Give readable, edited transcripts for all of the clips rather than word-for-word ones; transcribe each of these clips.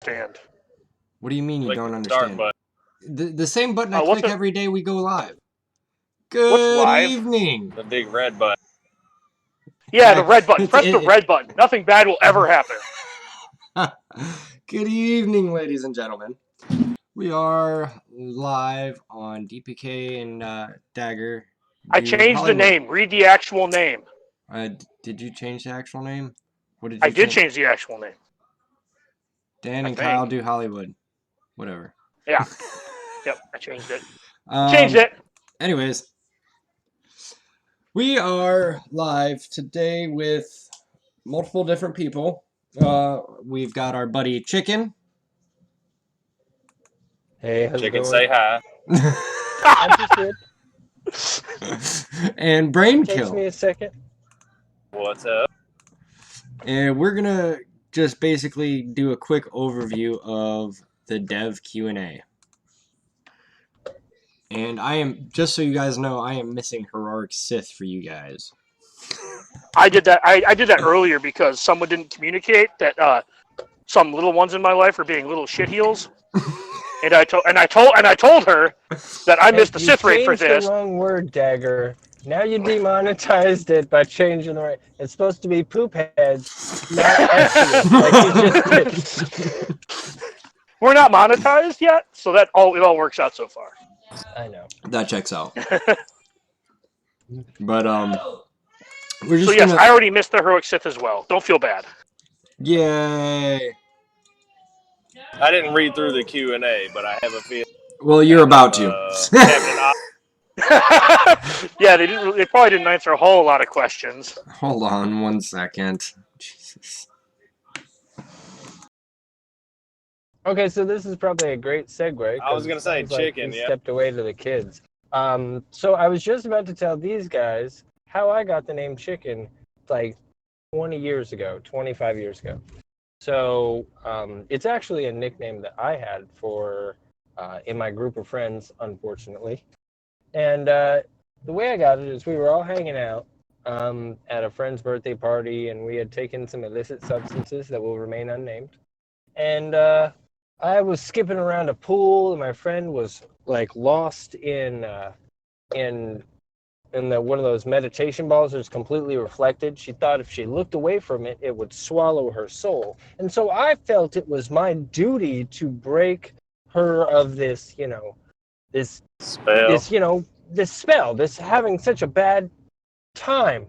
understand. What do you mean you don't understand? Start The same button I click every day we go live. What's Good live? evening. the big red button. Yeah, the red button. Press the red button. Nothing bad will ever happen. Good evening, ladies and gentlemen. We are live on DPK and Dagger. I changed the name. Read the actual name. Did you change the actual name? What did you I did change the actual name. Dan and Kyle do Hollywood. Whatever. Yeah. Yep, I changed it. Changed it. Anyways, we are live today with multiple different people. We've got our buddy Chicken. Hey, how's Chicken, it going? say hi. I'm just good. And Brain Takes Kill. me a second. What's up? And we're gonna just basically do a quick overview of the dev Q&A. And I am, just so you guys know, I am missing Heroic Sith for you guys. I did that. I did that earlier because someone didn't communicate that some little ones in my life are being little shitheels. And I told her that I missed the Sith rate for this. You this. changed the wrong word, Dagger. Now you demonetized it by changing the right. It's supposed to be poop heads, not Essians, like you just did. We're not monetized yet, so it all works out so far. I know. That checks out. But we're just so yes, I already missed the Heroic Sith as well. Don't feel bad. Yay! I didn't read through the Q&A, but I have a feeling. Well, you're about to. Yeah, they probably didn't answer a whole lot of questions. Hold on 1 second. Jesus. Okay, so this is probably a great segue. I was gonna say chicken. Yeah. Stepped away to the kids. So I was just about to tell these guys how I got the name Chicken, like 20 years ago, 25 years ago. So it's actually a nickname that I had for in my group of friends, unfortunately. And the way I got it is we were all hanging out at a friend's birthday party, and we had taken some illicit substances that will remain unnamed. And I was skipping around a pool, and my friend was like lost in one of those meditation balls that's completely reflected. She thought if she looked away from it, it would swallow her soul. And so I felt it was my duty to break her of this, this spell, this spell, this having such a bad time,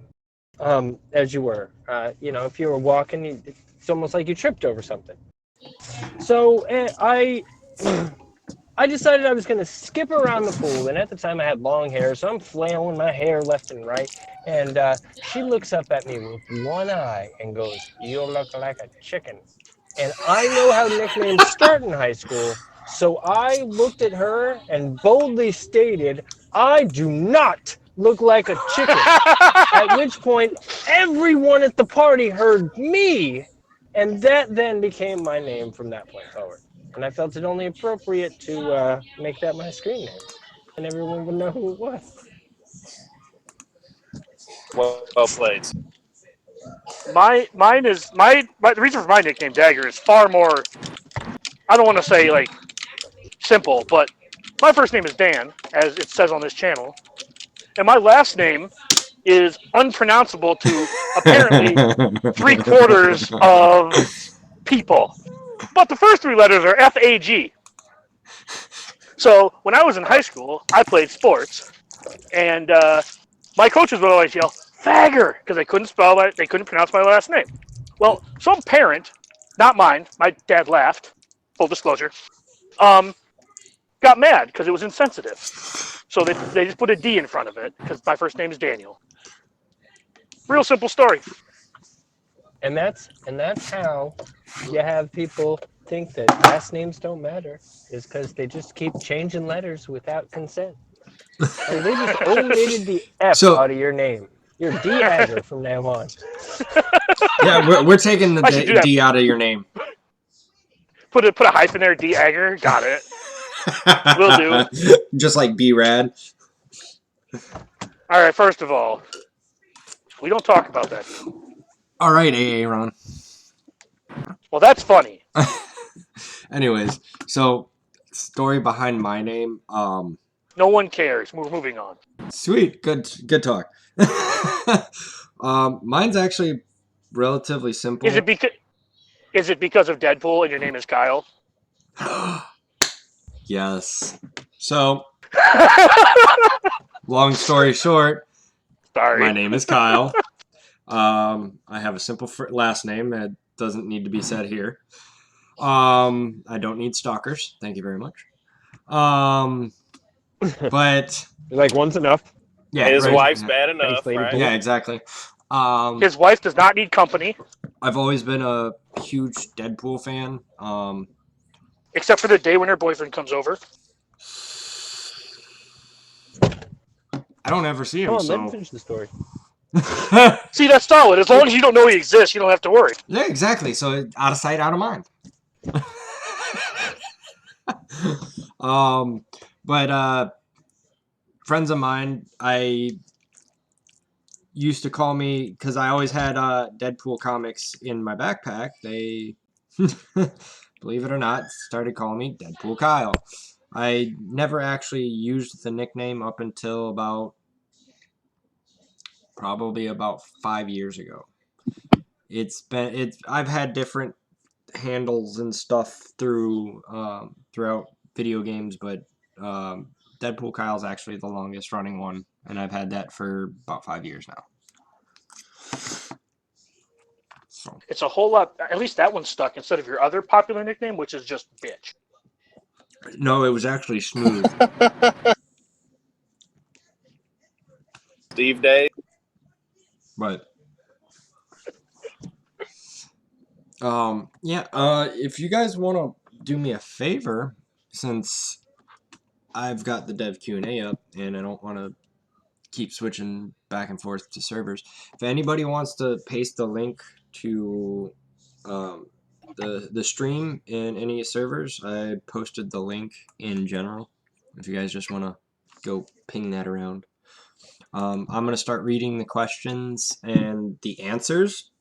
as you were. If you were walking, it's almost like you tripped over something. So I decided I was going to skip around the pool, and at the time I had long hair, so I'm flailing my hair left and right, and she looks up at me with one eye and goes, "You look like a chicken." And I know how nicknames start in high school, so I looked at her and boldly stated, "I do not look like a chicken." At which point, everyone at the party heard me, and that then became my name from that point forward. And I felt it only appropriate to make that my screen name, and everyone would know who it was. Well played. The reason for my nickname Dagger is far more. I don't want to say like simple, but my first name is Dan, as it says on this channel, and my last name is unpronounceable to apparently 3/4 of people. But the first three letters are F-A-G. So when I was in high school, I played sports, and my coaches would always yell "Fagger" because they couldn't pronounce my last name. Well, some parent, not mine, my dad laughed. Full disclosure, got mad because it was insensitive. So they just put a D in front of it because my first name is Daniel. Real simple story. And that's how you have people think that last names don't matter, is because they just keep changing letters without consent. And they just omitted the F out of your name. You're Dagger from now on. Yeah, we're taking the D out of your name. Put a hyphen there, Dagger. Got it. Will do. Just like B-Rad. All right, first of all, we don't talk about that. All right, AA Ron. Well, that's funny. Anyways, so story behind my name. No one cares. We're moving on. Sweet, good talk. Mine's actually relatively simple. Is it because of Deadpool and your name is Kyle? Yes. So, long story short, Sorry. my name is Kyle. I have a simple last name that doesn't need to be said here. I don't need stalkers. Thank you very much. But Like one's enough. yeah, His right. wife's bad enough, Thanks, lady. right? Yeah, exactly. His wife does not need company, I've always been a huge Deadpool fan. except for the day when her boyfriend comes over. I don't ever see him, Come on, let me so. finish the story. See, that's solid. As long as you don't know he exists, you don't have to worry. Yeah, exactly. So out of sight, out of mind. But friends of mine, I used to call me because I always had Deadpool comics in my backpack. They, believe it or not, started calling me Deadpool Kyle. I never actually used the nickname up until probably about 5 years ago. I've had different handles and stuff throughout video games, but Deadpool Kyle's actually the longest running one, and I've had that for about 5 years now. So It's a whole lot. At least that one's stuck instead of your other popular nickname, which is just bitch. no, it was actually Smooth. Steve Day. But yeah, if you guys want to do me a favor, since I've got the dev Q&A up and I don't want to keep switching back and forth to servers, if anybody wants to paste the link to the stream in any servers, I posted the link in general. If you guys just want to go ping that around. I'm going to start reading the questions and the answers.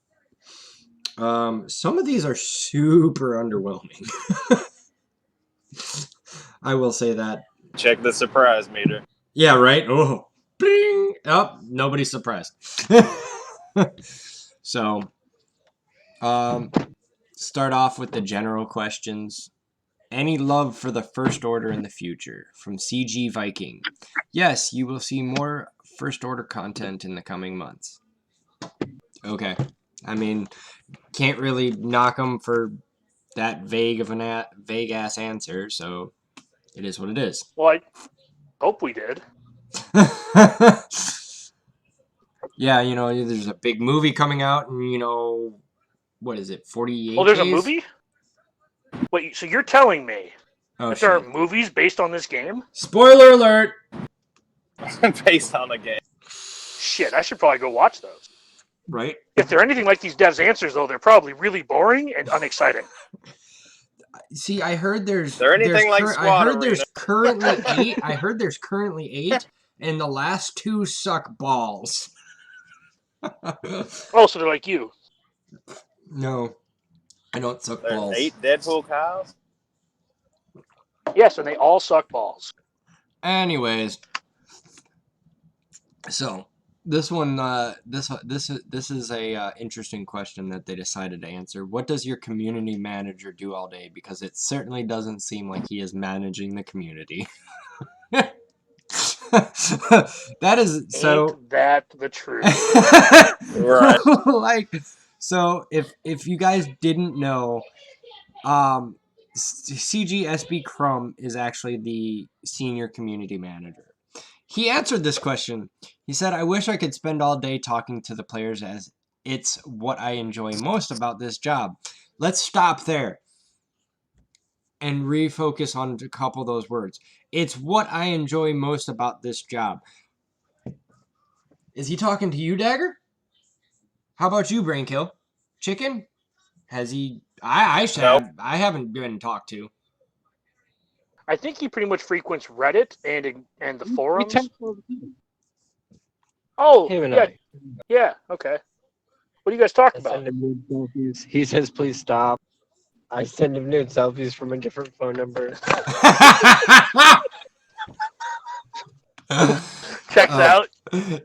Some of these are super underwhelming. I will say that. Check the surprise meter. Yeah, right? Oh, bing! Oh, nobody's surprised. So, start off with the general questions. Any love for the First Order in the future? From CG Viking. Yes, you will see more First Order content in the coming months. Okay. I mean, can't really knock them for that vague ass answer, so it is what it is. Well, I hope we did. Yeah, you know, there's a big movie coming out, and you know, what is it, 48 Oh, there's days? a movie? Wait, so you're telling me Oh, that there are shit. movies based on this game? Spoiler alert! Based on the game. Shit, I should probably go watch those. Right? If they're anything like these devs' answers, though, they're probably really boring and unexciting. See, I heard there's... They're anything like I Squad heard there's Arena. currently 8. I heard there's currently 8, and the last 2 suck balls. Oh, so they're like you. No, I don't suck There's balls. 8 Deadpool Kyles. Yes, and they all suck balls. Anyways, so this one, this is a interesting question that they decided to answer. What does your community manager do all day? Because it certainly doesn't seem like he is managing the community. That is so. Ain't that the truth? Right. Like, so if you guys didn't know, CGSB Crumb is actually the senior community manager. He answered this question. He said, I wish I could spend all day talking to the players as it's what I enjoy most about this job. Let's stop there and refocus on a couple of those words. It's what I enjoy most about this job. Is he talking to you, Dagger? How about you, Brainkill? Chicken? Has he... I haven't been talked to. I think he pretty much frequents Reddit and the forums. Oh, Him and yeah, I. yeah, okay. What do you guys talk I about? send him nude selfies. He says, please stop. I send him nude selfies from a different phone number. Checks out.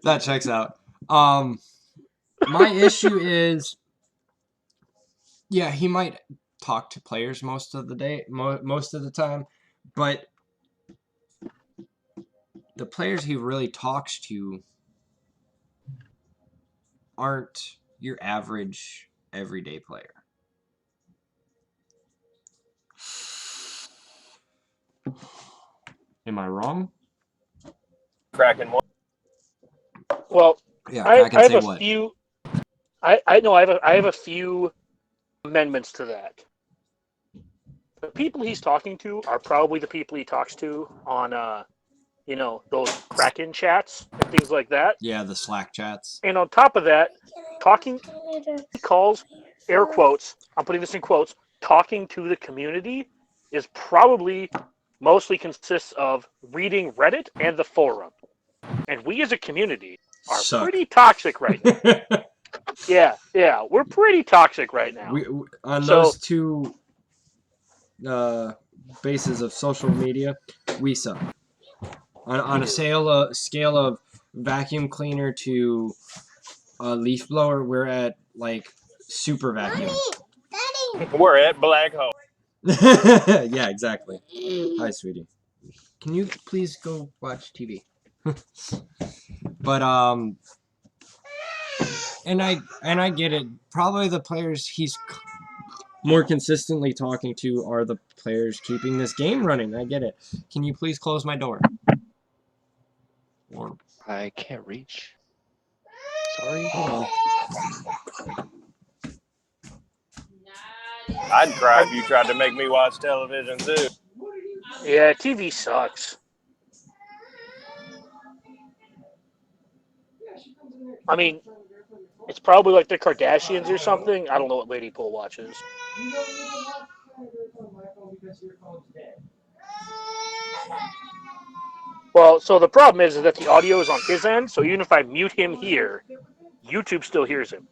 That checks out. My issue is, yeah, he might talk to players most of the day, most of the time, but the players he really talks to aren't your average everyday player. Am I wrong? Cracking one. Well, Yeah, I I have say a what? few. I know I have a few amendments to that. The people he's talking to are probably the people he talks to on those Kraken chats and things like that. Yeah, the Slack chats. And on top of that, talking calls, air quotes, I'm putting this in quotes, talking to the community is probably mostly consists of reading Reddit and the forum. And we as a community are Suck. pretty toxic right now. Yeah, we're pretty toxic right now. we on So- those two bases of social media, we suck. On a scale of vacuum cleaner to leaf blower, we're at like super vacuum. We're at Black Hole. Yeah, exactly. Hi, sweetie. Can you please go watch TV? But and I get it. Probably the players he's more consistently talking to are the players keeping this game running. I get it. Can you please close my door? Or I can't reach. Sorry. I'd cry if you tried to make me watch television too. Yeah, TV sucks. I mean, it's probably like the Kardashians or something. I don't know what Lady Pool watches. Well, so the problem is that the audio is on his end, so even if I mute him here, YouTube still hears him.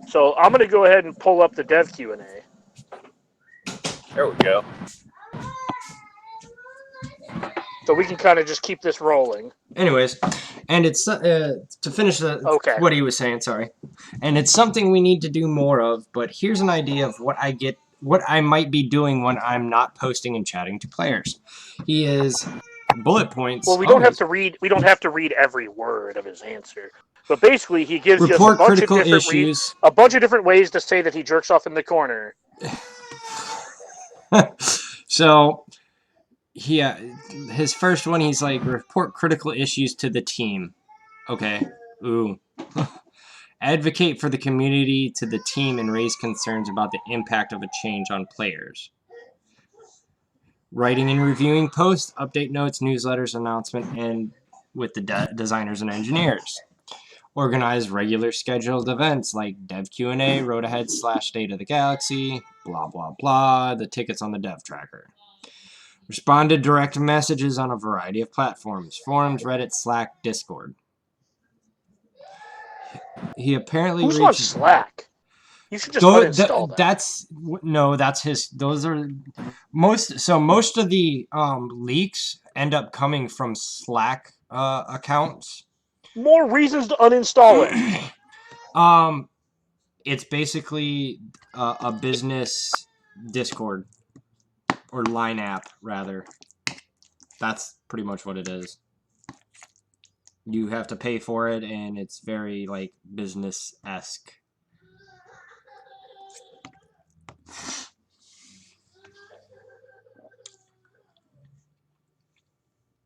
So I'm going to go ahead and pull up the dev Q&A. There we go. So we can kind of just keep this rolling. anyways, and it's to finish Okay. what he was saying. Sorry, and it's something we need to do more of. But here's an idea of what I might be doing when I'm not posting and chatting to players. He is bullet points. Well, we don't have to read. We don't have to read every word of his answer. But basically, he gives us report a bunch of critical different issues. a bunch of different ways to say that he jerks off in the corner. So, his first one, he's like, report critical issues to the team. Okay. Ooh. Advocate for the community to the team and raise concerns about the impact of a change on players. Writing and reviewing posts, update notes, newsletters, announcement, and with the designers and engineers. Organize regular scheduled events like Dev Q&A, Road Ahead / State of the Galaxy, blah, blah, blah, the tickets on the Dev Tracker. Respond to direct messages on a variety of platforms, forums, Reddit, Slack, Discord. He apparently Who's on Slack? You should just uninstall that. That's his. Those are most of the leaks end up coming from Slack accounts. More reasons to uninstall it. It's basically a business Discord or Line app rather. That's pretty much what it is. You have to pay for it, and it's very like business-esque.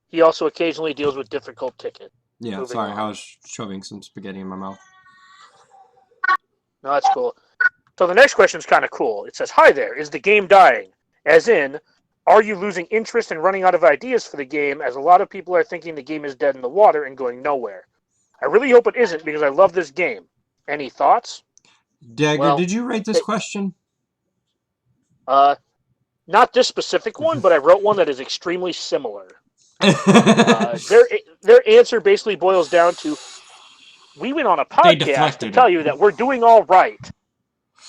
He also occasionally deals with difficult tickets. Yeah, Moving sorry, on. I was shoving some spaghetti in my mouth. No, that's cool. So the next question is kind of cool. It says, "Hi there, is the game dying? As in, are you losing interest and running out of ideas for the game, as a lot of people are thinking the game is dead in the water and going nowhere? I really hope it isn't, because I love this game. Any thoughts?" Dagger, Well, did you write this question? Not this specific one, but I wrote one that is extremely similar. Their answer basically boils down to, we went on a They podcast to deflected tell it. you that we're doing all right.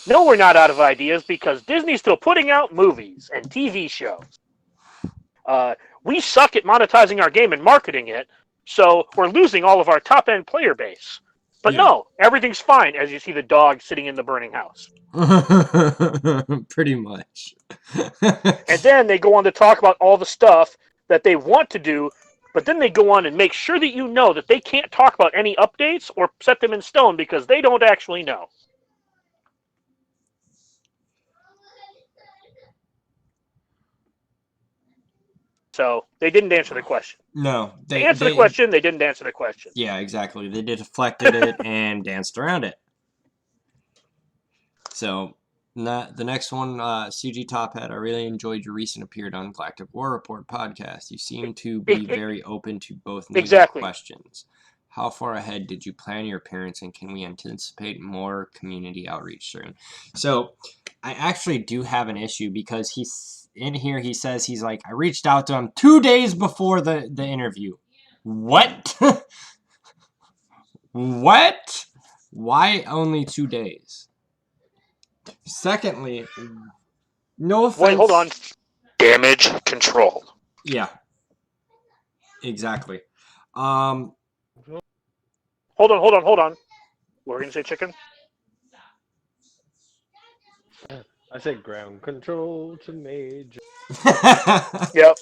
No, we're not out of ideas because Disney's still putting out movies and TV shows. We suck at monetizing our game and marketing it, so we're losing all of our top-end player base. But Yeah. no, everything's fine as you see the dog sitting in the burning house. Pretty much. And then they go on to talk about all the stuff that they want to do, but then they go on and make sure that you know that they can't talk about any updates or set them in stone because they don't actually know. So they didn't answer the question. No, They answered the question, they didn't answer the question. Yeah, exactly. They deflected it and danced around it. So, the next one, CG Tophead, I really enjoyed your recent appearance on Galactic War Report podcast. You seem to be very open to both needs and questions. How far ahead did you plan your appearance, and can we anticipate more community outreach soon? So, I actually do have an issue because he's in here. He says he's like, I reached out to him 2 days before the interview. What? What? Why only 2 days? Secondly, no offense. Wait, hold on. Damage control. Yeah. Exactly. Hold on. What were you going to say, chicken? I said ground control to Major. Yep.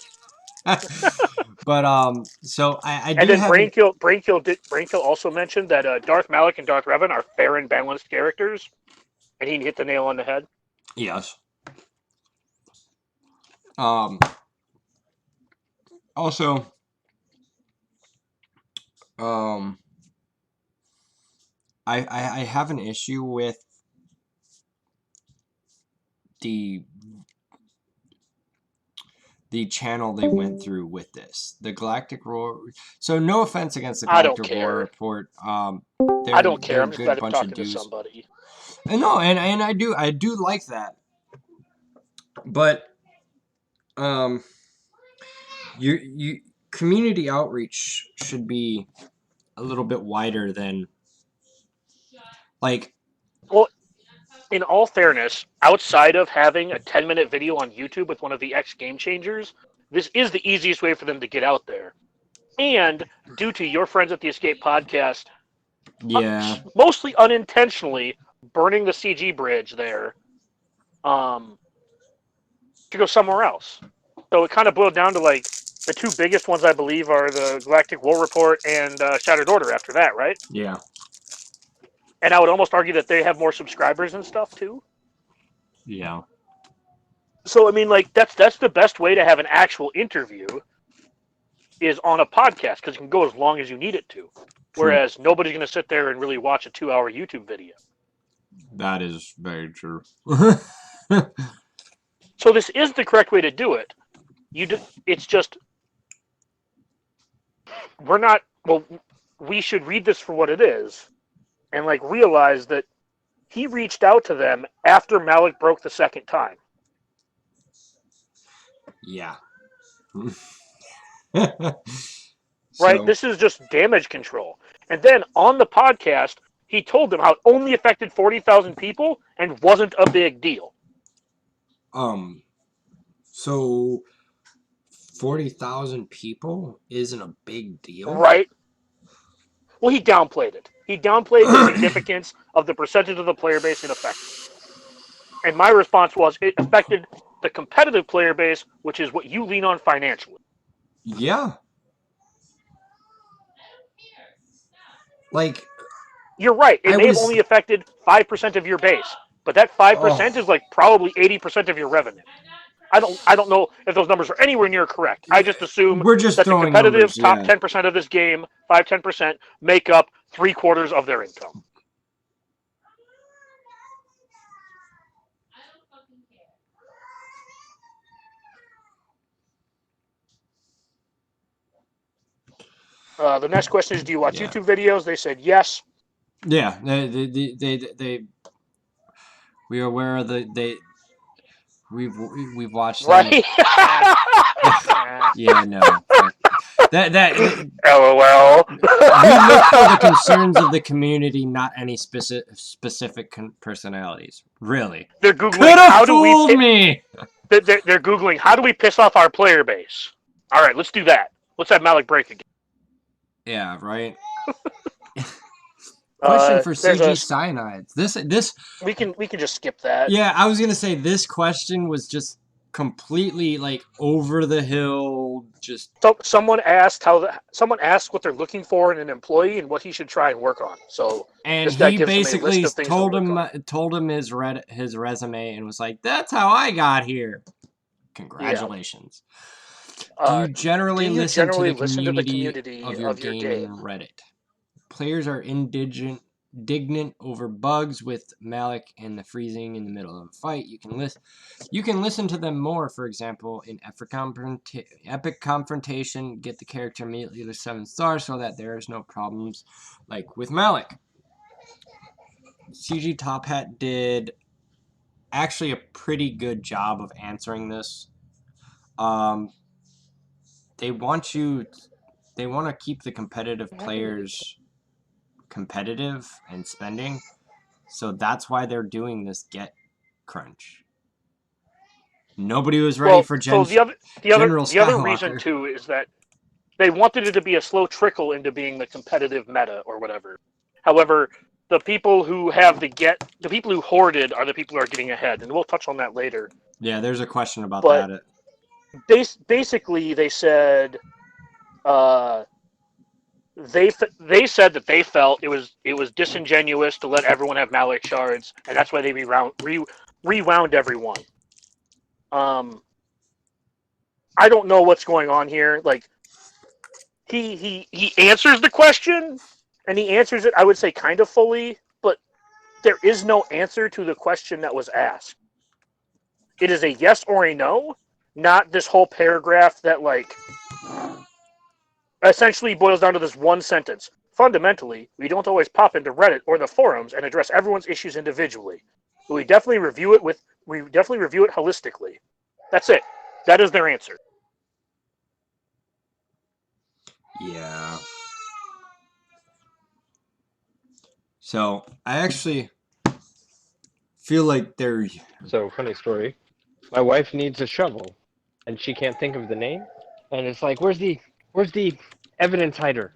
But so I do And then have Brainkill also mentioned that Darth Malak and Darth Revan are fair and balanced characters, and he hit the nail on the head. Yes. Also, I have an issue with the channel they went through with this. The Galactic War. So no offense against the Galactic War Report. I don't care. I'm just glad I'm talking to somebody. And no, and I do like that. But you community outreach should be a little bit wider than like. Well, in all fairness, outside of having a 10-minute video on YouTube with one of the ex-game changers, this is the easiest way for them to get out there. And due to your friends at the Escape Podcast, Yeah. Mostly unintentionally burning the CG bridge there, to go somewhere else. So it kind of boiled down to like the two biggest ones, I believe, are the Galactic War Report and Shattered Order after that, right? Yeah. And I would almost argue that they have more subscribers and stuff too. Yeah. So I mean, like that's the best way to have an actual interview is on a podcast because it can go as long as you need it to. Whereas nobody's going to sit there and really watch a 2-hour YouTube video. That is very true. So this is the correct way to do it. It's just we're not. Well, we should read this for what it is, and like realize that he reached out to them after Malik broke the second time. Yeah. Right? So, This is just damage control. And then on the podcast, he told them how it only affected 40,000 people and wasn't a big deal. So 40,000 people isn't a big deal? Right? Well, he downplayed it. He downplayed the significance of the percentage of the player base it affected. And my response was it affected the competitive player base, which is what you lean on financially. Yeah. Like, you're right. It may have only affected 5% of your base, but that 5% is like probably 80% of your revenue. I don't know if those numbers are anywhere near correct. I just assume that the competitive top 10% of this game, 5-10%, make up 3/4 of their income. The next question is, do you watch YouTube videos? They said yes. Yeah, we are aware of we've watched them. Right. Yeah, no. LOL. We look for the concerns of the community, not any specific personalities. Really. They're googling Could how have do we fooled me. They're googling how do we piss off our player base. All right, let's do that. Let's have Malik break again. Yeah, right. Question for CG cyanides. This we can just skip that. Yeah, I was gonna say this question was just completely like over the hill. Just So someone asked what they're looking for in an employee and what he should try and work on. So and this guy he gives him a basically list of things to told him his resume and was like, "That's how I got here." Congratulations. Do you generally listen to the community of your game Reddit? Players are indignant over bugs with Malik and the freezing in the middle of a fight. You can listen to them more. For example, in Epic Confrontation, get the character immediately to 7 stars so that there's no problems like with Malik. CG Top Hat did actually a pretty good job of answering this. They want to keep the competitive players competitive and spending, so that's why they're doing this get crunch. Nobody was ready for General Skywalker. The other reason too is that they wanted it to be a slow trickle into being the competitive meta or whatever. However, the people who hoarded are the people who are getting ahead, and we'll touch on that later. Yeah, there's a question about that. Basically, they said they said that they felt it was disingenuous to let everyone have Malik shards, and that's why they rewound everyone. I don't know what's going on here. Like he answers the question, and he answers it, I would say, kind of fully, but there is no answer to the question that was asked. It is a yes or a no, not this whole paragraph that essentially boils down to this one sentence. Fundamentally, we don't always pop into Reddit or the forums and address everyone's issues individually. But we definitely review it holistically. That's it. That is their answer. Yeah. So I actually feel like they're. So funny story. My wife needs a shovel, and she can't think of the name. And it's like, where's the evidence hider?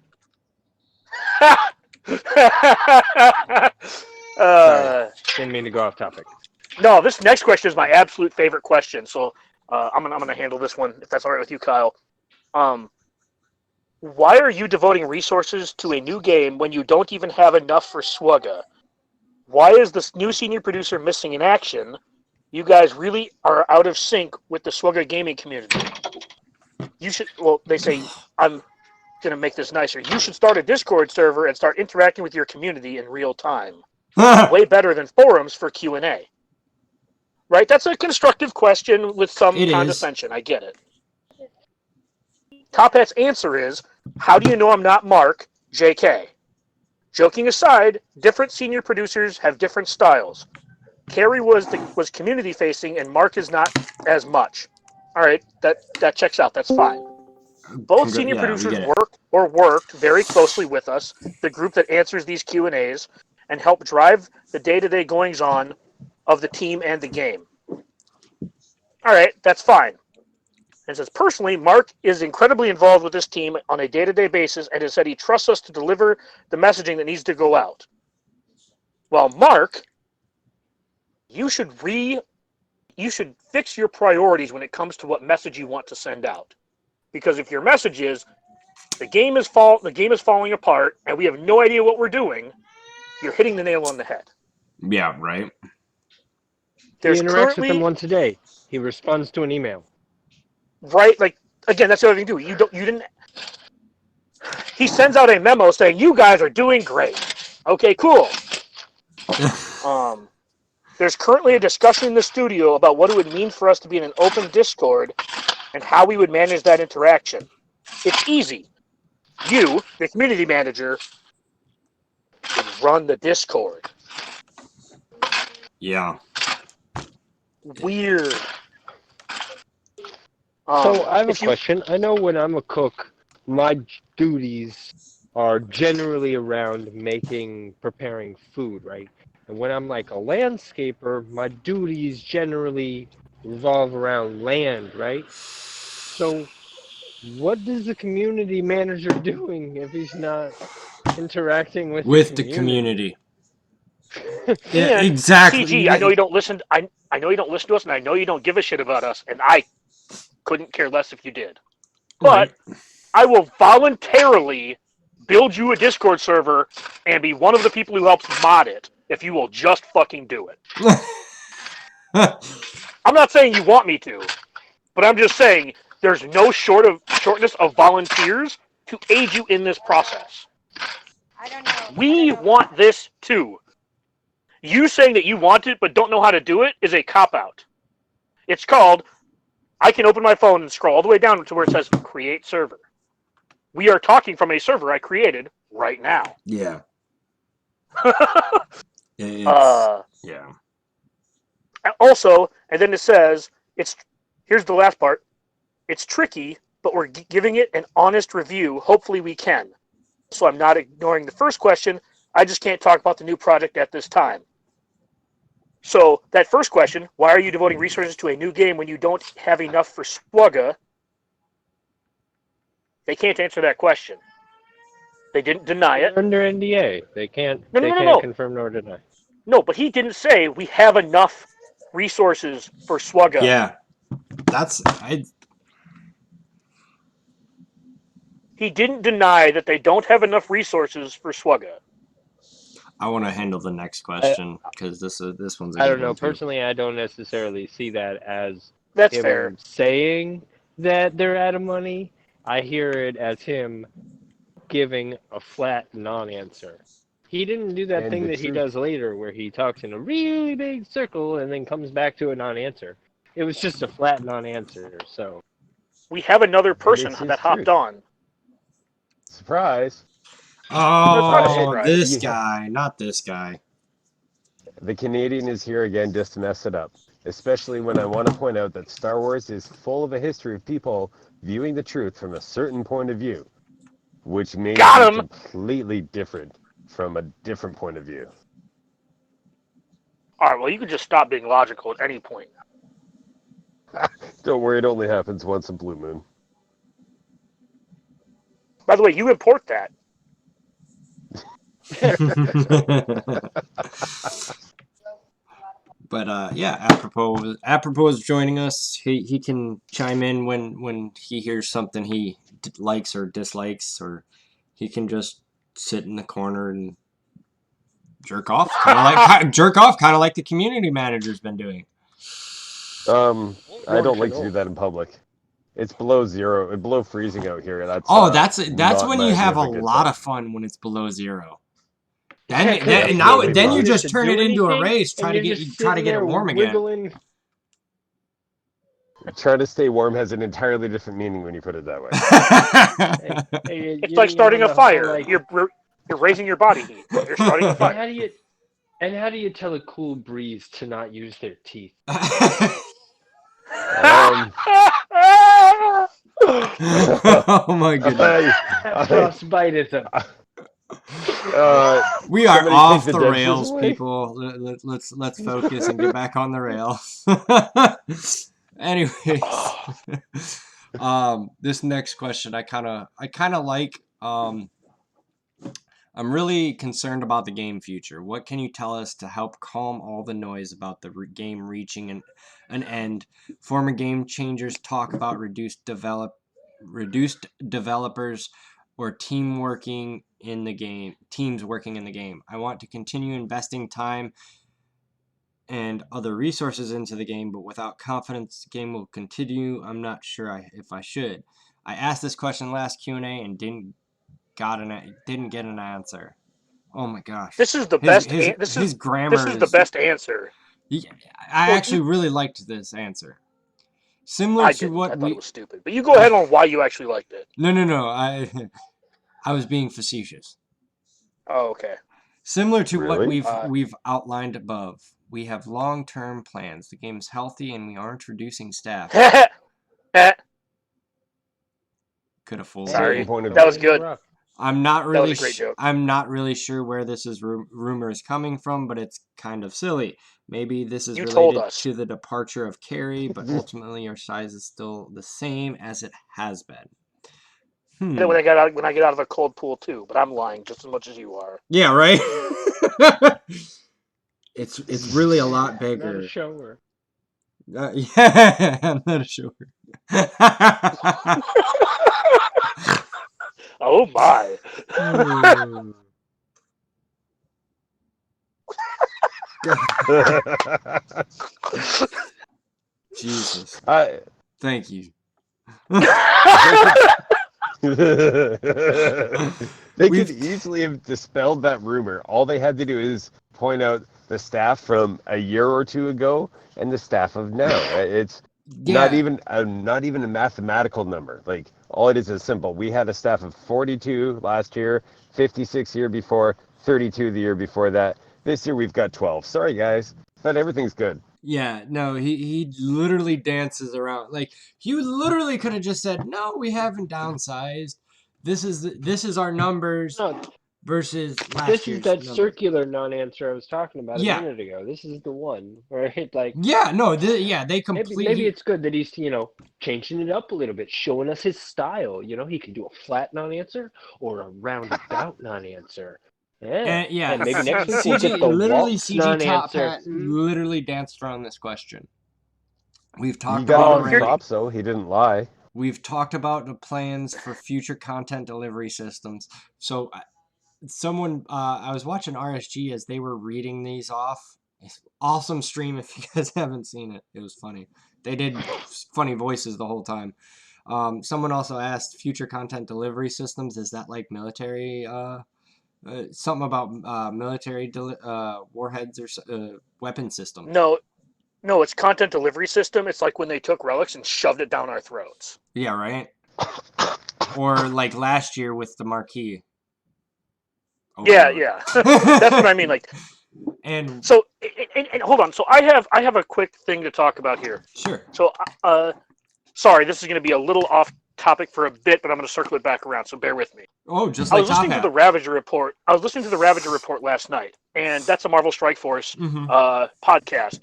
Sorry, didn't mean to go off topic. No, this next question is my absolute favorite question. So I'm gonna handle this one if that's all right with you, Kyle. Why are you devoting resources to a new game when you don't even have enough for Swugga? Why is this new senior producer missing in action? You guys really are out of sync with the Swugga gaming community. You should. Well, they say I'm gonna make this nicer. You should start a Discord server and start interacting with your community in real time. Way better than forums for Q&A. Right? That's a constructive question with some condescension. I get it. Top Hat's answer is, how do you know I'm not Mark? JK. Joking aside, different senior producers have different styles. Carrie was community facing and Mark is not as much. All right, that checks out. That's fine. Both senior producers worked very closely with us, the group that answers these Q&As, and help drive the day-to-day goings-on of the team and the game. All right, that's fine. And says, personally, Mark is incredibly involved with this team on a day-to-day basis and has said he trusts us to deliver the messaging that needs to go out. Well, Mark, you should fix your priorities when it comes to what message you want to send out. Because if your message is, the game is falling apart and we have no idea what we're doing, you're hitting the nail on the head. Yeah, right. He interacts with them once a day. He responds to an email. Right, like again, that's the other thing too. You didn't. He sends out a memo saying you guys are doing great. Okay, cool. There's currently a discussion in the studio about what it would mean for us to be in an open Discord and how we would manage that interaction. It's easy. You, the community manager, would run the Discord. Yeah. Weird. So I have a question. I know when I'm a cook, my duties are generally around preparing food, right? And when I'm like a landscaper, my duties generally revolve around land, right? So what is the community manager doing if he's not interacting with the community. Yeah, And exactly. TG, I know you don't listen. I know you don't listen to us, and I know you don't give a shit about us, and I couldn't care less if you did. But Right. I will voluntarily build you a Discord server and be one of the people who helps mod it if you will just fucking do it. I'm not saying you want me to, but I'm just saying there's no shortness of volunteers to aid you in this process. We want this too. You saying that you want it but don't know how to do it is a cop-out. It's called, I can open my phone and scroll all the way down to where it says create server. We are talking from a server I created right now. Yeah. Yeah. Also, and then it says, here's the last part. It's tricky, but we're giving it an honest review. Hopefully we can. So I'm not ignoring the first question. I just can't talk about the new project at this time. So that first question, why are you devoting resources to a new game when you don't have enough for Swugga? They can't answer that question. They didn't deny it. They're under NDA. They can't No. confirm nor deny. No, but he didn't say we have enough resources for Swugga. Yeah. He didn't deny that they don't have enough resources for Swugga. I want to handle the next question because this one's a I good don't know. one, too. Personally, I don't necessarily see that as That's him fair. saying that they're out of money. I hear it as him giving a flat non-answer. He didn't do that And thing the that he truth- does later where he talks in a really big circle and then comes back to a non-answer. It was just a flat non-answer, so. We have another person it's his that hopped truth. on. Surprise. Oh, surprise. this Yeah. guy, not this guy. The Canadian is here again just to mess it up, especially when I want to point out that Star Wars is full of a history of people viewing the truth from a certain point of view, which may Got be him! completely different from a different point of view. All right, well, you could just stop being logical at any point. Don't worry, it only happens once a blue moon. By the way, you import that. But yeah, apropos is joining us. He can chime in when he hears something he likes or dislikes, or he can just sit in the corner and jerk off, kind of like the community manager's been doing. I don't like to do that in public. It's below zero, below freezing out here. That's That's when you have a lot of fun when it's below zero. Then you just turn it into a race, try to get it warm again. Trying to stay warm has an entirely different meaning when you put it that way. It's like starting a fire. You're raising your body heat. You're starting a fire. How do you tell a cool breeze to not use their teeth? Oh my goodness. Frostbite is a. We are somebody off take the the dead rails, fish away. people. Let's focus and get back on the rails. Anyways, this next question I kind of like. I'm really concerned about the game future. What can you tell us to help calm all the noise about the game reaching an end? Former game changers talk about reduced developers or teams working in the game. I want to continue investing time and other resources into the game, but without confidence the game will continue. I'm not sure if I should. I asked this question last Q&A and didn't get an answer. Oh my gosh. This is the best. His grammar This is the best answer. I actually really liked this answer. Similar I to didn't. what I thought it was stupid. But you go ahead on why you actually liked it. No. I was being facetious. Oh, okay. Similar to what Really? we've outlined above. We have long-term plans. The game is healthy and we aren't reducing staff. Could have fooled Sorry. me. Certain point of That was view. good. I'm not That really was a great joke. I'm not really sure where this is rumor is coming from, but it's kind of silly. Maybe this is You told related us. to the departure of Carrie, but ultimately your size is still the same as it has been. When I get out of a cold pool too, but I'm lying just as much as you are. Yeah, right. It's really a lot Not bigger. a shower. Yeah, I'm not sure. Oh my! Jesus. I, Thank you. they could easily have dispelled that rumor. All they had to do is point out the staff from a year or two ago and the staff of now. It's not Yeah. even a mathematical number. Like all it is simple. We had a staff of 42 last year, 56 year before, 32 the year before that. This year we've got 12. Sorry guys, but everything's good. Yeah, no, he literally dances around. Like you literally could have just said, "No, we haven't downsized. This is our numbers No, versus last this is year's that numbers." circular non-answer I was talking about a Yeah. minute ago. This is the one, right? Like Yeah, no, they maybe completely it's good that he's changing it up a little bit, showing us his style. He can do a flat non-answer or a roundabout non-answer. Yeah, and yeah, and maybe next week we'll CG get the literally waltz CG Top non-answer. Hat literally danced around this question. We've You talked gotta about give him here- props though. He didn't lie. We've talked about the plans for future content delivery systems. So someone I was watching RSG as they were reading these off. It's awesome stream if you guys haven't seen it. It was funny. They did funny voices the whole time. Someone also asked future content delivery systems. Is that like military? Something about military warheads or weapon systems. No, it's content delivery system. It's like when they took relics and shoved it down our throats. Yeah, right. Or like last year with the marquee. Yeah. That's what I mean. Like, and so, and hold on. So I have a quick thing to talk about here. sure. So, sorry, this is going to be a little off topic for a bit, but I'm going to circle it back around. So bear with me. Oh, just I like was listening to the Ravager report. I was listening to the Ravager report last night, and that's a Marvel Strike Force podcast.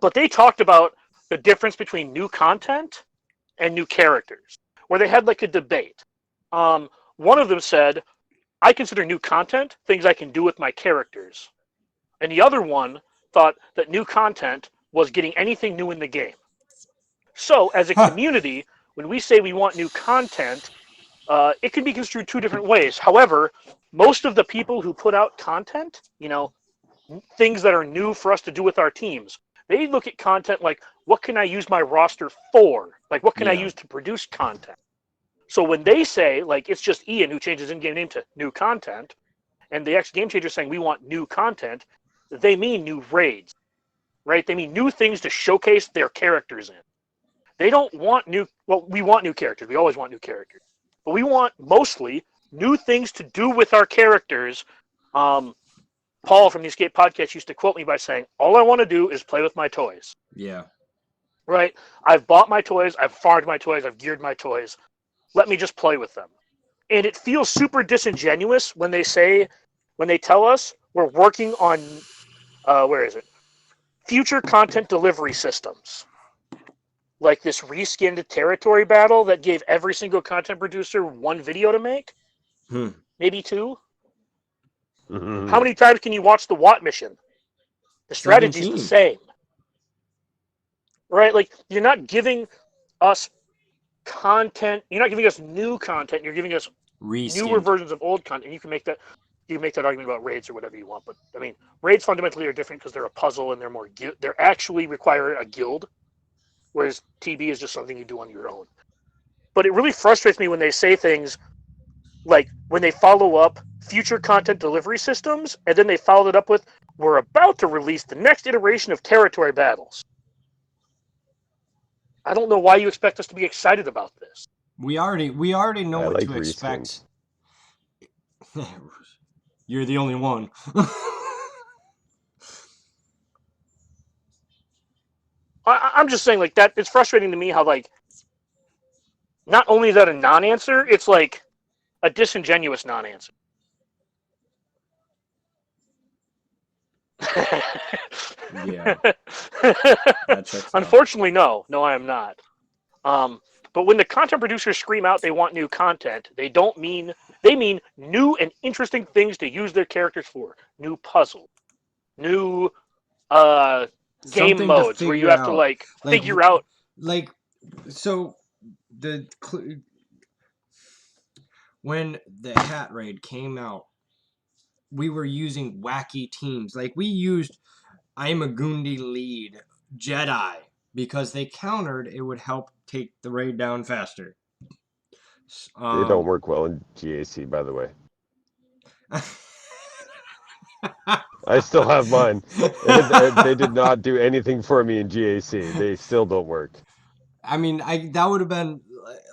But they talked about the difference between new content and new characters, where they had like a debate. One of them said, I consider new content things I can do with my characters. And the other one thought that new content was getting anything new in the game. So, as a community, when we say we want new content, it can be construed two different ways. However, most of the people who put out content, things that are new for us to do with our teams, they look at content like, what can I use my roster for? Like, what can I use to produce content? So when they say, like, it's just Ian who changes in-game name to new content, and the ex-game changer saying we want new content, they mean new raids, right? They mean new things to showcase their characters in. They don't want we want new characters. We always want new characters. But we want mostly new things to do with our characters. Paul from the Escape Podcast used to quote me by saying, all I want to do is play with my toys. Yeah. Right? I've bought my toys, I've farmed my toys, I've geared my toys. Let me just play with them. And it feels super disingenuous when they tell us we're working on, future content delivery systems. Like this reskinned territory battle that gave every single content producer one video to make? Maybe two? How many times can you watch the Watt mission? The strategy's the same. Right? Like, you're not giving us content. You're not giving us new content. You're giving us newer versions of old content. You can make that argument about raids or whatever you want. But, I mean, raids fundamentally are different because they're a puzzle and they're actually require a guild, whereas TB is just something you do on your own. But it really frustrates me when they say things like when they follow up future content delivery systems, and then they followed it up with, we're about to release the next iteration of territory battles. I don't know why you expect us to be excited about this. We already know what to expect. You're the only one. I'm just saying, like, that it's frustrating to me how, like, not only is that a non-answer, it's like a disingenuous non-answer. Yeah, that checks out. Unfortunately, no. No, I am not. But when the content producers scream out they want new content, they mean new and interesting things to use their characters for. New puzzle, new game Something to modes where you figure have to out. figure out. Like, so when the Hat Raid came out, we were using wacky teams. Like, we used I'm a Gundi lead Jedi because they countered it would help take the raid down faster. They don't work well in GAC, by the way. I still have mine. They did not do anything for me in GAC. They still don't work. I mean, that would have been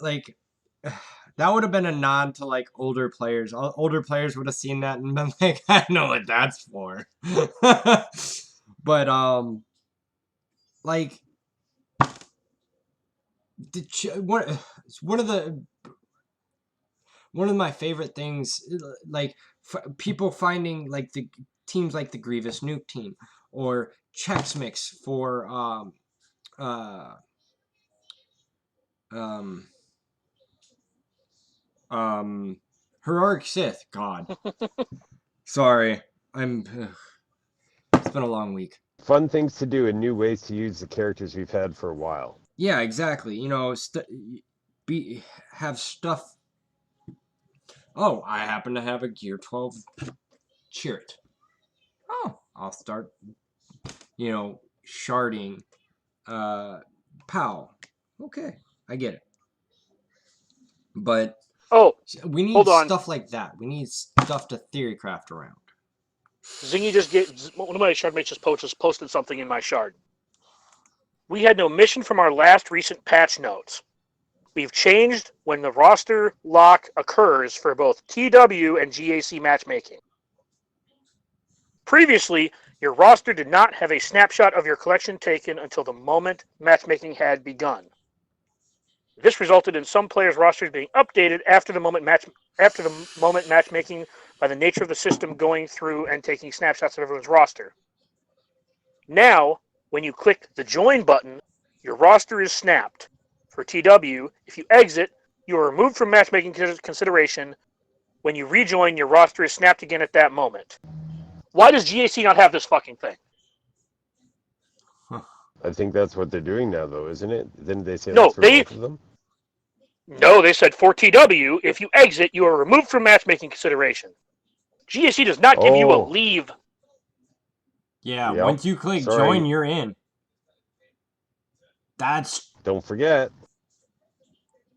like that would have been a nod to like older players. Older players would have seen that and been like, I know what that's for. But like one of my favorite things, like people finding like the teams like the Grievous Nuke team or Chex Mix for Heroic Sith. God, sorry, it's been a long week. Fun things to do and new ways to use the characters we've had for a while. Yeah, exactly. You know, have stuff. Oh, I happen to have a Gear 12 Chirrut. Oh, I'll start, sharding POW. Okay, I get it. But we need stuff like that. We need stuff to theorycraft around. Zingy one of my shardmates just posted something in my shard. We had no mission from our last recent patch notes. We've changed when the roster lock occurs for both TW and GAC matchmaking. Previously, your roster did not have a snapshot of your collection taken until the moment matchmaking had begun. This resulted in some players' rosters being updated after the moment matchmaking by the nature of the system going through and taking snapshots of everyone's roster. Now, when you click the join button, your roster is snapped. For TW, if you exit, you are removed from matchmaking consideration. When you rejoin, your roster is snapped again at that moment. Why does GAC not have this fucking thing? I think that's what they're doing now, though, isn't it? Didn't they say No, that's for both of them? No, they said for TW, if you exit, you are removed from matchmaking consideration. GAC does not give you a leave. Yeah, once you click join, you're in. Don't forget.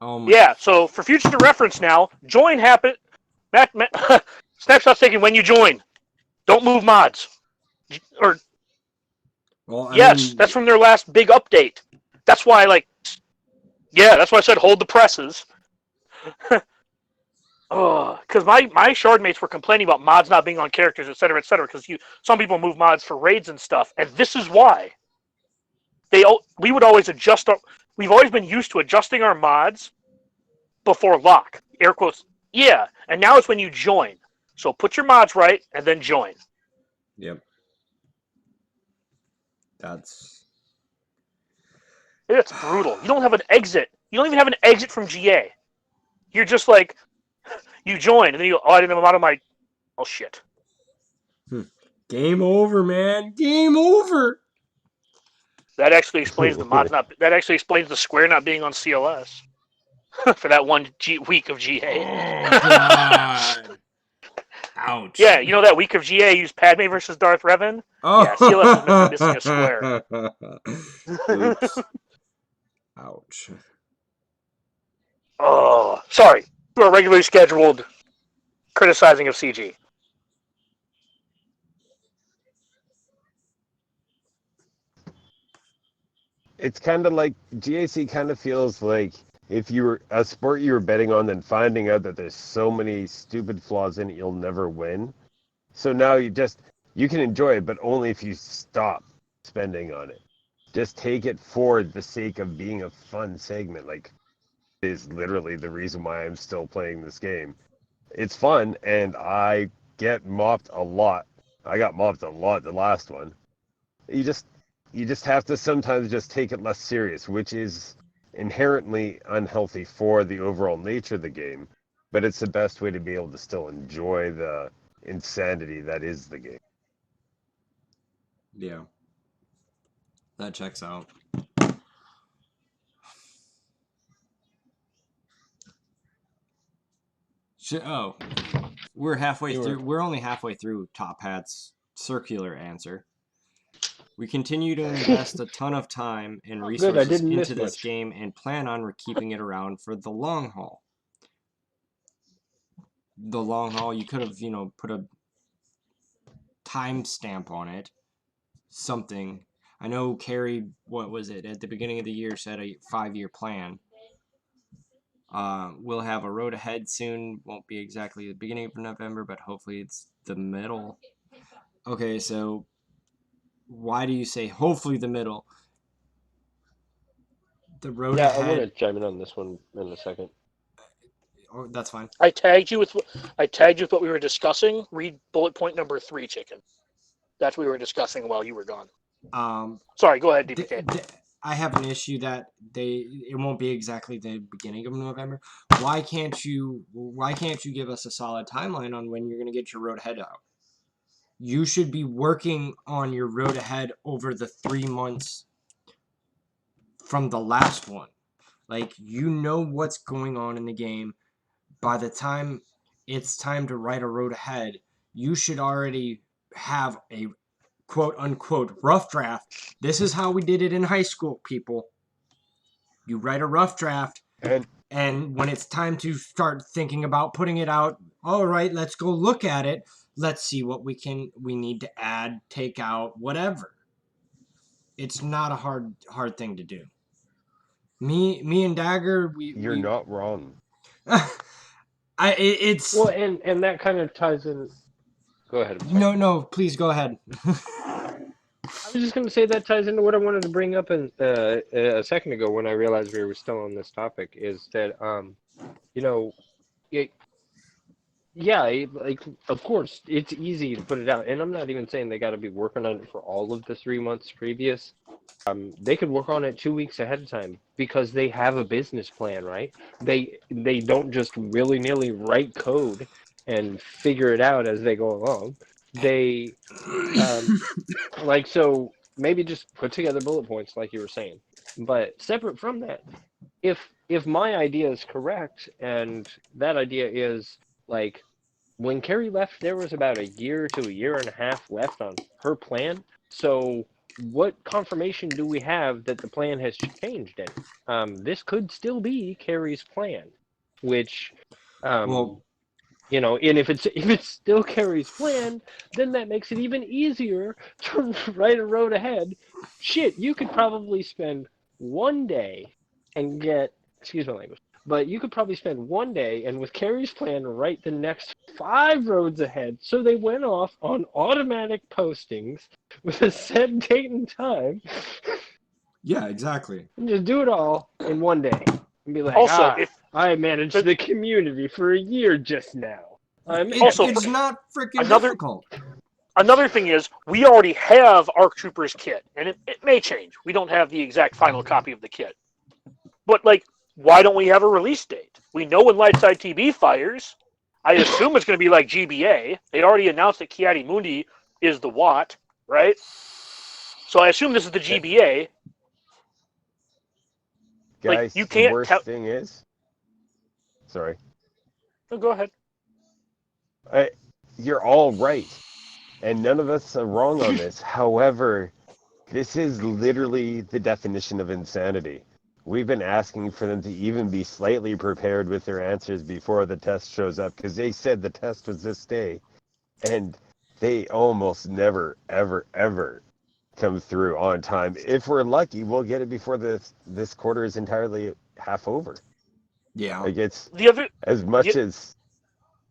Yeah, so for future reference now, join happen. Snapshots taken when you join. Don't move mods. That's from their last big update. That's why, that's why I said hold the presses. Because my shard mates were complaining about mods not being on characters, etc., because some people move mods for raids and stuff, and this is why. We would always adjust we've always been used to adjusting our mods before lock. Air quotes. Yeah, and now it's when you join. So put your mods right and then join. Yep. It's brutal. You don't have an exit. You don't even have an exit from GA. You're just like, you join, and then you go, I didn't have a mod on my... Oh, shit. Game over, man. Game over. That actually explains that actually explains the square not being on CLS for that one week of GA. Oh, God. Ouch. Yeah, you know that week of GA used Padme versus Darth Revan? Oh. Yeah, CLS is missing a square. Oops. Ouch. Oh, sorry. To our regularly scheduled criticizing of CG. It's kind of like GAC kind of feels like if you were a sport you were betting on, then finding out that there's so many stupid flaws in it, you'll never win. So now you can enjoy it, but only if you stop spending on it. Just take it for the sake of being a fun segment. Like, is literally the reason why I'm still playing this game. It's fun, and I get mopped a lot. I got mopped a lot the last one. You just have to sometimes just take it less serious, which is inherently unhealthy for the overall nature of the game, but it's the best way to be able to still enjoy the insanity that is the game. Yeah. That checks out. Oh, we're halfway through. We're only halfway through Top Hat's circular answer. We continue to invest a ton of time and resources into this game and plan on keeping it around for the long haul. The long haul, you could have, put a timestamp on it. Something. I know Carrie, what was it, at the beginning of the year said a 5-year plan. We'll have a road ahead soon. Won't be exactly the beginning of November, but hopefully it's the middle. Okay, so why do you say hopefully the middle? The road ahead. I want to chime in on this one in a second. Oh, that's fine. I tagged you with what we were discussing. Read bullet point number 3, Chicken. That's what we were discussing while you were gone. Sorry, go ahead, DPK. I have an issue that it won't be exactly the beginning of November. Why can't you give us a solid timeline on when you're going to get your road ahead out? You should be working on your road ahead over the 3 months from the last one. Like, you know what's going on in the game. By the time it's time to write a road ahead, you should already have a quote-unquote rough draft. This is how we did it in high school, people. You write a rough draft, and when it's time to start thinking about putting it out, all right, let's go look at it. Let's see what we need to add, take out, whatever. It's not a hard thing to do. Me and Dagger, You're not wrong. It's well, and that kind of ties in. Go ahead. No, please go ahead. I was just going to say that ties into what I wanted to bring up a second ago when I realized we were still on this topic. Is that of course it's easy to put it out, and I'm not even saying they got to be working on it for all of the 3 months previous. They could work on it 2 weeks ahead of time because they have a business plan, right? They don't just willy-nilly write code and figure it out as they go along. They so maybe just put together bullet points like you were saying. But separate from that, if my idea is correct, and that idea is like when Carrie left, there was about a year to a year and a half left on her plan. So what confirmation do we have that the plan has changed any? This could still be Carrie's plan, which, and if it's still Carrie's plan, then that makes it even easier to write a road ahead. Shit, you could probably spend one day and get, excuse my language, but you could probably spend one day and with Carrie's plan write the next 5 roads ahead. So they went off on automatic postings with a set date and time. Yeah, exactly. And just do it all in one day. And be like, Also, I managed the community for a year just now. It's not freaking difficult. Another thing is, we already have ARC Trooper's kit, and it may change. We don't have the exact final copy of the kit. But, why don't we have a release date? We know when Lightside TB fires. I assume it's going to be like GBA. They already announced that Kiadi Mundi is the Watt, right? So I assume this is the GBA. Guys, you can't the worst thing is... Sorry. No, go ahead. You're all right. And none of us are wrong on this. However, this is literally the definition of insanity. We've been asking for them to even be slightly prepared with their answers before the test shows up, because they said the test was this day. And they almost never, ever, ever come through on time. If we're lucky, we'll get it before this quarter is entirely half over. Yeah. It's the other as much as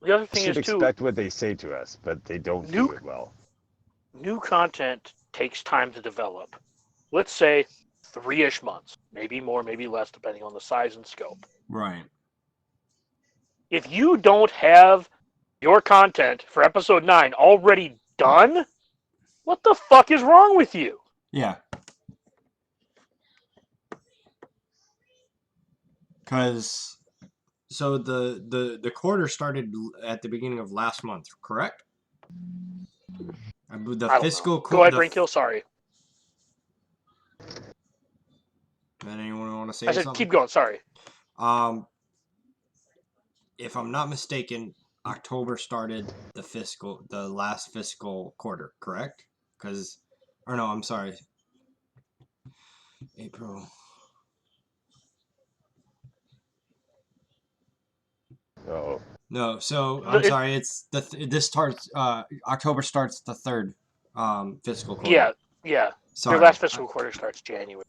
the other thing we should is too, expect what they say to us, but they don't do it well. New content takes time to develop. Let's say 3-ish months, maybe more, maybe less, depending on the size and scope. Right. If you don't have your content for episode 9 already done, what the fuck is wrong with you? Yeah. Because so the quarter started at the beginning of last month, correct? The I don't fiscal know. Go ahead, Brainkill. Sorry. Anyone want to say I said something? keep going. Sorry. If I'm not mistaken, October started the last fiscal quarter, correct? I'm sorry. April. Oh. No, so I'm sorry. It's this starts. October starts the third fiscal quarter. Yeah. Sorry. Their last fiscal quarter starts January.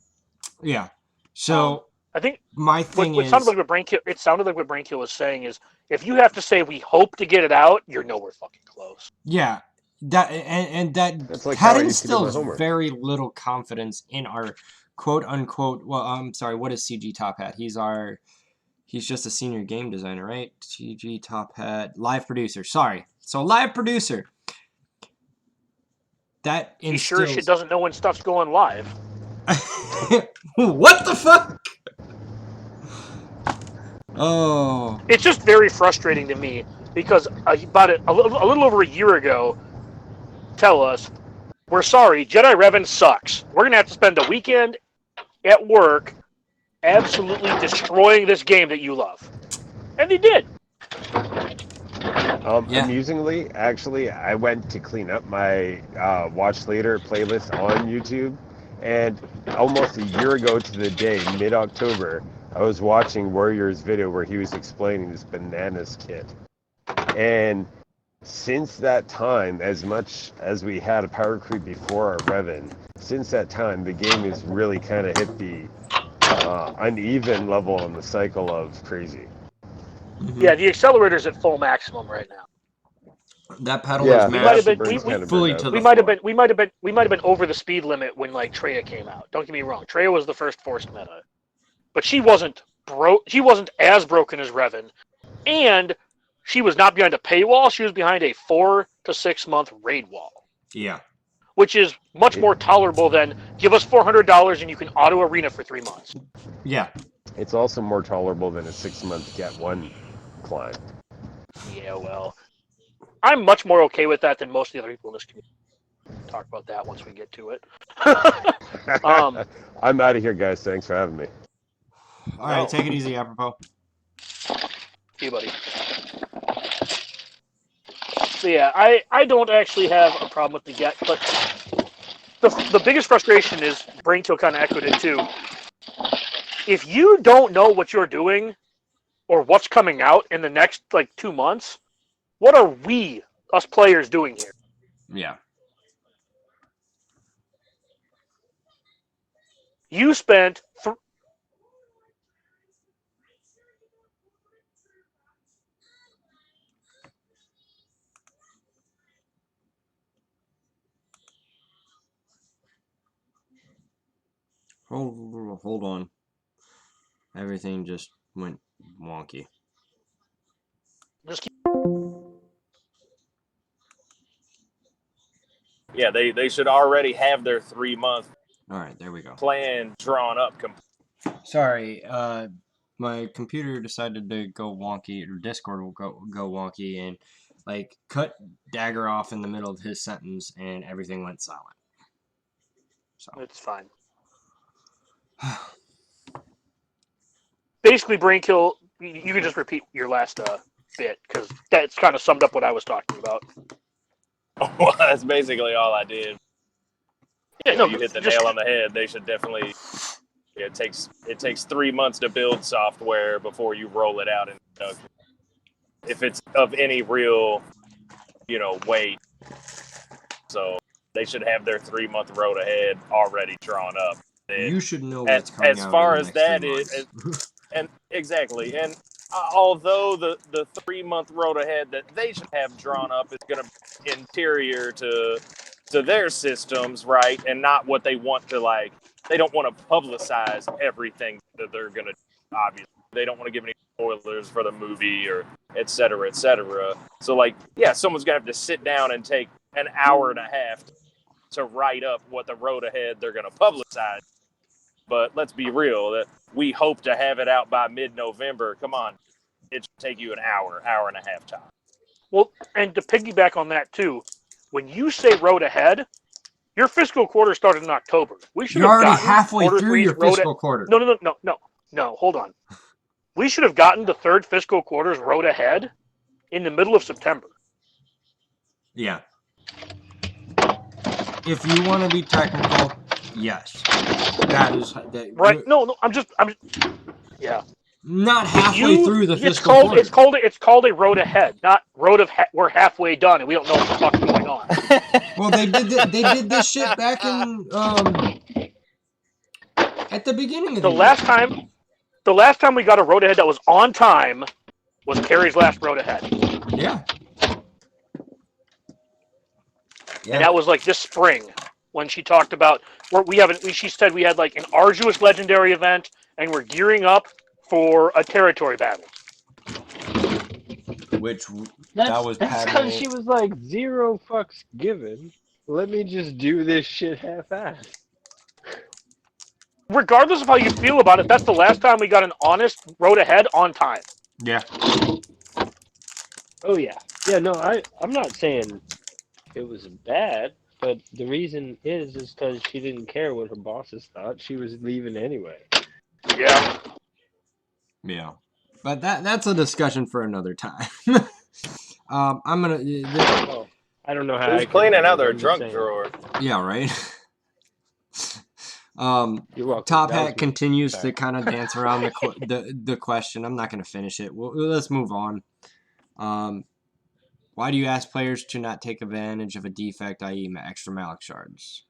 Yeah. So I think my thing what is, sounded like what Brainkill was saying is, if you have to say we hope to get it out, you're nowhere fucking close. yeah, that and that That's like how I that used to do my instills homework. very little confidence in our quote unquote. Well, I'm sorry. What is CG Top Hat? He's just a senior game designer, right? CG Top Hat, live producer. Sorry. So live producer. That He sure as shit instills. doesn't know when stuff's going live. What the fuck? Oh. It's just very frustrating to me because about a little over a year ago, tell us, we're sorry, Jedi Revan sucks. We're going to have to spend a weekend at work absolutely destroying this game that you love. And they did. Yeah. Amusingly, actually, I went to clean up my Watch Later playlist on YouTube, and almost a year ago to the day, mid-October, I was watching Warrior's video where he was explaining this bananas kit. And since that time, as much as we had a power creep before our Revan, since that time, the game has really kind of hit the uneven level on the cycle of crazy. Mm-hmm. Yeah, the accelerator's at full maximum right now. That pedal Yeah, is we might have been Afterburn's we, kind of fully burnt to out. the we might have been over the speed limit when like Treya came out. Don't get me wrong, Treya was the first forced meta, but she wasn't as broken as Revan, and she was not behind a paywall. She was behind a 4 to 6 month raid wall. Yeah. Which is much more tolerable than give us $400 and you can auto arena for 3 months. Yeah. It's also more tolerable than a 6-month get one climb. Yeah, well, I'm much more okay with that than most of the other people in this community. We'll talk about that once we get to it. I'm out of here, guys. Thanks for having me. All right, take it easy, apropos. See you, buddy. So yeah, I don't actually have a problem with the get, but the biggest frustration is, Brainkill kind of echoed it too. If you don't know what you're doing or what's coming out in the next 2 months, what are we, us players, doing here? Yeah. You spent Hold on. Everything just went wonky. just keep, Yeah, they should already have their 3-month All right, there we go. plan drawn up. Sorry, my computer decided to go wonky, or Discord will go wonky, and cut Dagger off in the middle of his sentence, and everything went silent. So it's fine. Basically, Brainkill, you can just repeat your last bit, because that's kind of summed up what I was talking about. Well, that's basically all I did. Yeah, no, You hit the nail on the head. They should definitely. It takes 3 months to build software before you roll it out in production. If it's of any real, weight. So they should have their 3-month road ahead already drawn up. And you should know what's coming as out far in the as next that 3 is, months. and exactly, and although the 3-month road ahead that they should have drawn up is going to be interior to their systems, right, and not what they want to they don't want to publicize everything that they're going to do, obviously. They don't want to give any spoilers for the movie or et cetera, et cetera. So, like, yeah, someone's going to have to sit down and take an hour and a half to write up what the road ahead they're going to publicize. But let's be real, that we hope to have it out by mid-November. Come on, it should take you an hour and a half time. Well, and to piggyback on that too, when you say road ahead, your fiscal quarter started in October. We should You're have already gotten halfway quarter through three's your road fiscal quarter. No, hold on. We should have gotten the third fiscal quarter's road ahead in the middle of September. Yeah. If you want to be technical, yes. That is that, Right? No, yeah. Not halfway through the fiscal quarter. It's called a road ahead, not road of we're halfway done and we don't know what the fuck's going on. Well, they did this shit back in at the beginning of the year. The last time we got a road ahead that was on time was Carrie's last road ahead. Yeah. And that was like this spring when she talked about she said we had like an arduous legendary event and we're gearing up for a territory battle. That was That's because she was like, 0 fucks given. Let me just do this shit half-assed. Regardless of how you feel about it, that's the last time we got an honest road ahead on time. Yeah. Oh, yeah. Yeah, no, I'm not saying it was bad, but the reason is because she didn't care what her bosses thought. She was leaving anyway. Yeah. Yeah. But that's a discussion for another time. I'm going to... I don't know how Who's cleaning out their junk drawer? Yeah, right? You're welcome. Top Hat continues to kind of dance around the question. I'm not going to finish it. Let's move on. Why do you ask players to not take advantage of a defect, i.e. extra Malik shards?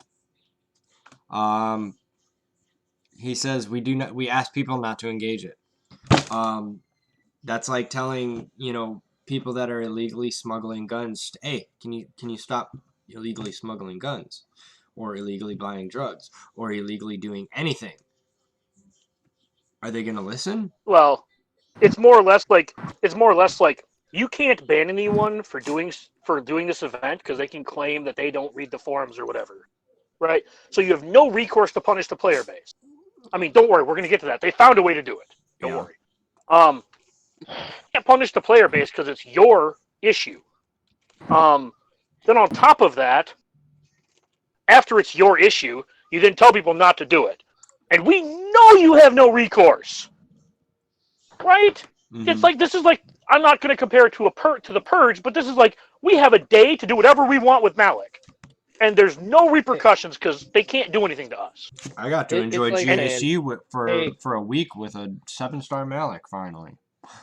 He says we ask people not to engage it. That's like telling, people that are illegally smuggling guns, hey, can you stop illegally smuggling guns? Or illegally buying drugs, or illegally doing anything. Are they going to listen? Well, it's more or less like you can't ban anyone for doing this event because they can claim that they don't read the forums or whatever, right? So you have no recourse to punish the player base. I mean, don't worry, we're going to get to that. They found a way to do it. Don't worry. You can't punish the player base because it's your issue. Then on top of that, after it's your issue, you then tell people not to do it. And we know you have no recourse. Right? Mm-hmm. It's like, this is like, I'm not going to compare it to the Purge, but this is like, we have a day to do whatever we want with Malik. And there's no repercussions because they can't do anything to us. I got to enjoy like GSU for a week with a 7-star Malik, finally.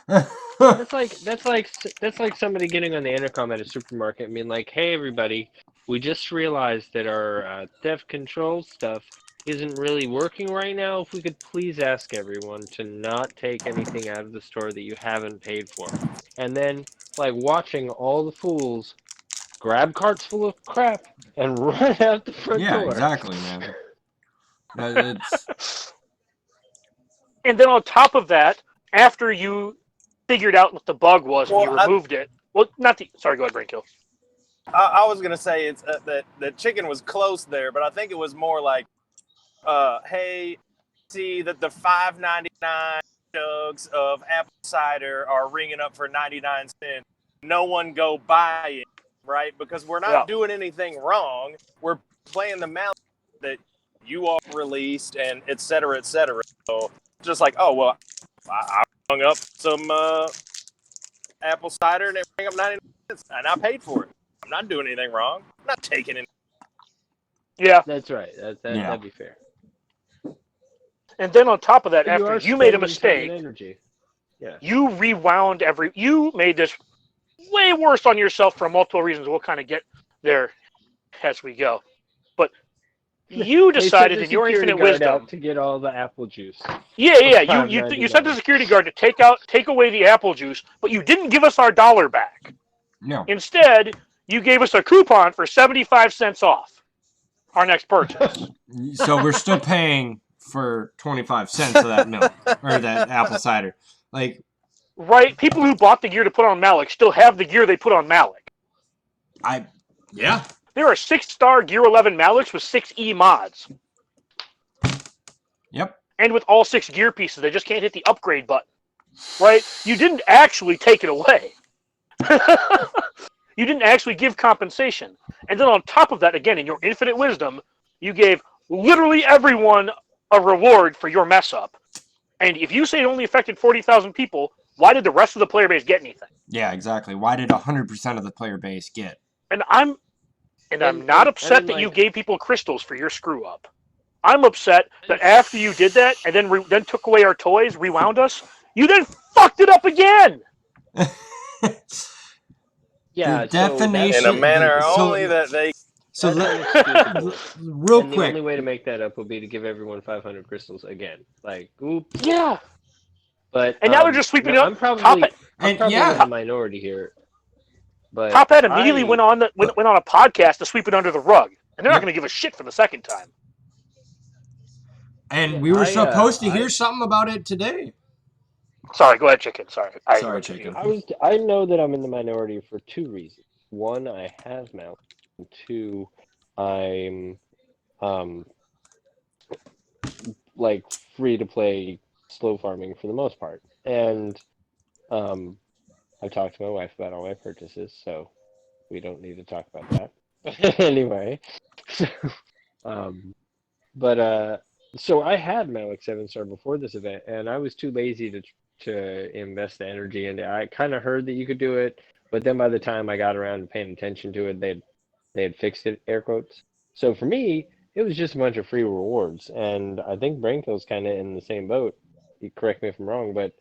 That's like somebody getting on the intercom at a supermarket and being like, hey, everybody, we just realized that our theft control stuff isn't really working right now. If we could please ask everyone to not take anything out of the store that you haven't paid for. And then, like, watching all the fools grab carts full of crap and run out the front door. Yeah, exactly, man. And then on top of that, after you figured out what the bug was and you removed it, sorry, go ahead, Brainkill. I was gonna say it's that the chicken was close there, but I think it was more like, hey, see that the $5.99 jugs of apple cider are ringing up for 99 cents. No one go buy it, right? Because we're not doing anything wrong. We're playing the mallet that you all released, and et cetera, et cetera. So just like, oh well, I hung up some apple cider and it rang up 99 cents, and I paid for it. I'm not doing anything wrong. I'm not taking it. Yeah. That's right. That'd be fair. And then on top of that, after you made a mistake, you rewound you made this way worse on yourself for multiple reasons. We'll kind of get there as we go. But you decided in your infinite wisdom to get all the apple juice. Yeah. You sent the security guard to take away the apple juice, but you didn't give us our $1 back. No. Instead, you gave us a coupon for 75 cents off. our next purchase. So we're still paying for 25 cents of that milk or that apple cider. Like, Right? People who bought the gear to put on Malik still have the gear they put on Malik. yeah. There are 6-star Gear 11 Maliks with 6E mods. Yep. And with all 6 gear pieces, they just can't hit the upgrade button. Right? You didn't actually take it away. You didn't actually give compensation. And then on top of that, again, in your infinite wisdom, you gave literally everyone a reward for your mess up. And if you say it only affected 40,000 people, why did the rest of the player base get anything? Yeah, exactly. Why did 100% of the player base get? And I'm not upset that you gave people crystals for your screw up. I'm upset that after you did that and then took away our toys, rewound us, you then fucked it up again. Yeah, The definition in a manner so- only that they. So That's let, inexcusable. real And the quick. only way to make that up would be to give everyone 500 crystals again. Like, oops. Yeah. But And now they're just sweeping it up. I'm probably And in yeah, the minority here. But Top Hat immediately went on a podcast to sweep it under the rug, and they're not going to give a shit for the second time. and we were I, supposed to I- hear something about it today. Sorry, go ahead, Chicken. Sorry, Sorry, Chicken. I know that I'm in the minority for 2 reasons. One, I have Mount. And 2, I'm like free to play slow farming for the most part. And I've talked to my wife about all my purchases, so we don't need to talk about that. Anyway. So I had Malik 7-star before this event, and I was too lazy to invest the energy into it. I kind of heard that you could do it, but then by the time I got around to paying attention to it, they had fixed it, air quotes. So for me, it was just a bunch of free rewards, and I think Brainkill's kind of in the same boat. You correct me if I'm wrong, but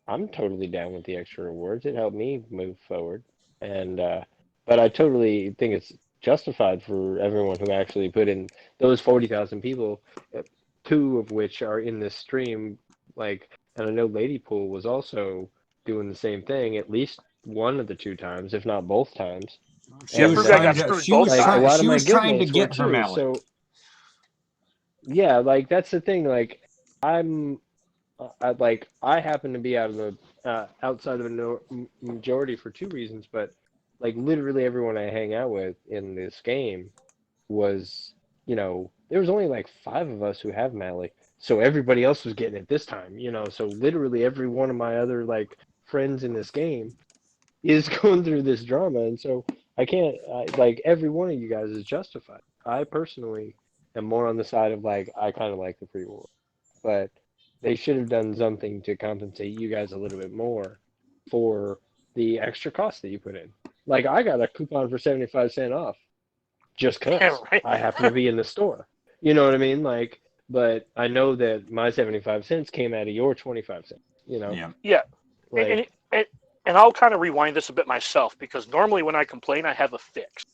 I'm totally down with the extra rewards. It helped me move forward, and but I totally think it's justified for everyone who actually put in those 40,000 people, 2 of which are in this stream. Like, and I know Ladypool was also doing the same thing at least one of the 2 times, if not both times. She And was Fruit Guy trying got to, screwed she both was times. trying, a lot she of my was trying to guildmates get were her too, Malik. so yeah, like that's the thing. Like I happen to be out of the outside of the majority for 2 reasons, but like literally everyone I hang out with in this game was, there was only like 5 of us who have Malik, so everybody else was getting it this time, so literally every one of my other like friends in this game is going through this drama, and so like every one of you guys is justified. I personally am more on the side of like, I kind of like the free war, but they should have done something to compensate you guys a little bit more for the extra cost that you put in. Like, I got a coupon for 75% off just because Yeah, right. I happen to be in the store. You know what I mean? Like, but I know that my 75 cents came out of your 25 cents, Yeah. Yeah. Like, And I'll kind of rewind this a bit myself, because normally when I complain, I have a fix.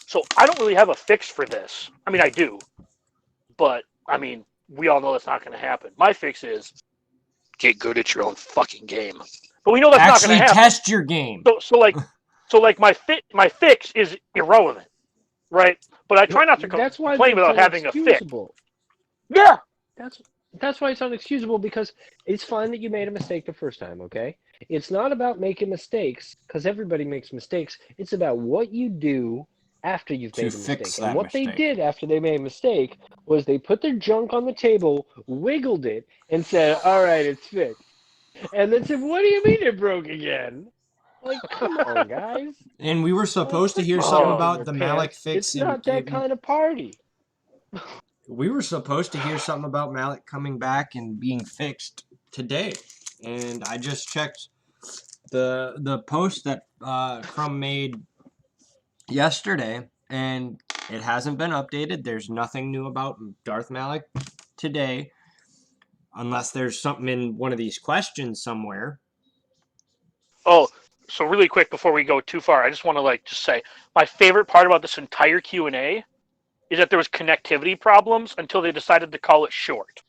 So I don't really have a fix for this. I mean, I do. But, I mean, we all know that's not going to happen. My fix is get good at your own fucking game. But we know that's not Actually going to happen. test your game. So like my fix is irrelevant, right? But I try not to that's why complain it's without having a fix. unexcusable. Yeah. That's why it's unexcusable, because it's fine that you made a mistake the first time, okay? It's not about making mistakes, because everybody makes mistakes. It's about what you do after you've To made a fix mistake. that And what mistake. they did after they made a mistake was they put their junk on the table, wiggled it, and said, all right, it's fixed. And then said, what do you mean it broke again? Like, come on, guys. And we were supposed to hear Oh, something your about the Malik fix. It's not that kind of party. We were supposed to hear something about Malik coming back and being fixed today, and I just checked the post that Crumb made yesterday, and it hasn't been updated. There's nothing new about Darth Malik today, unless there's something in one of these questions somewhere. Oh, so really quick before we go too far, I just want to just say my favorite part about this entire Q&A is that there was connectivity problems until they decided to call it short.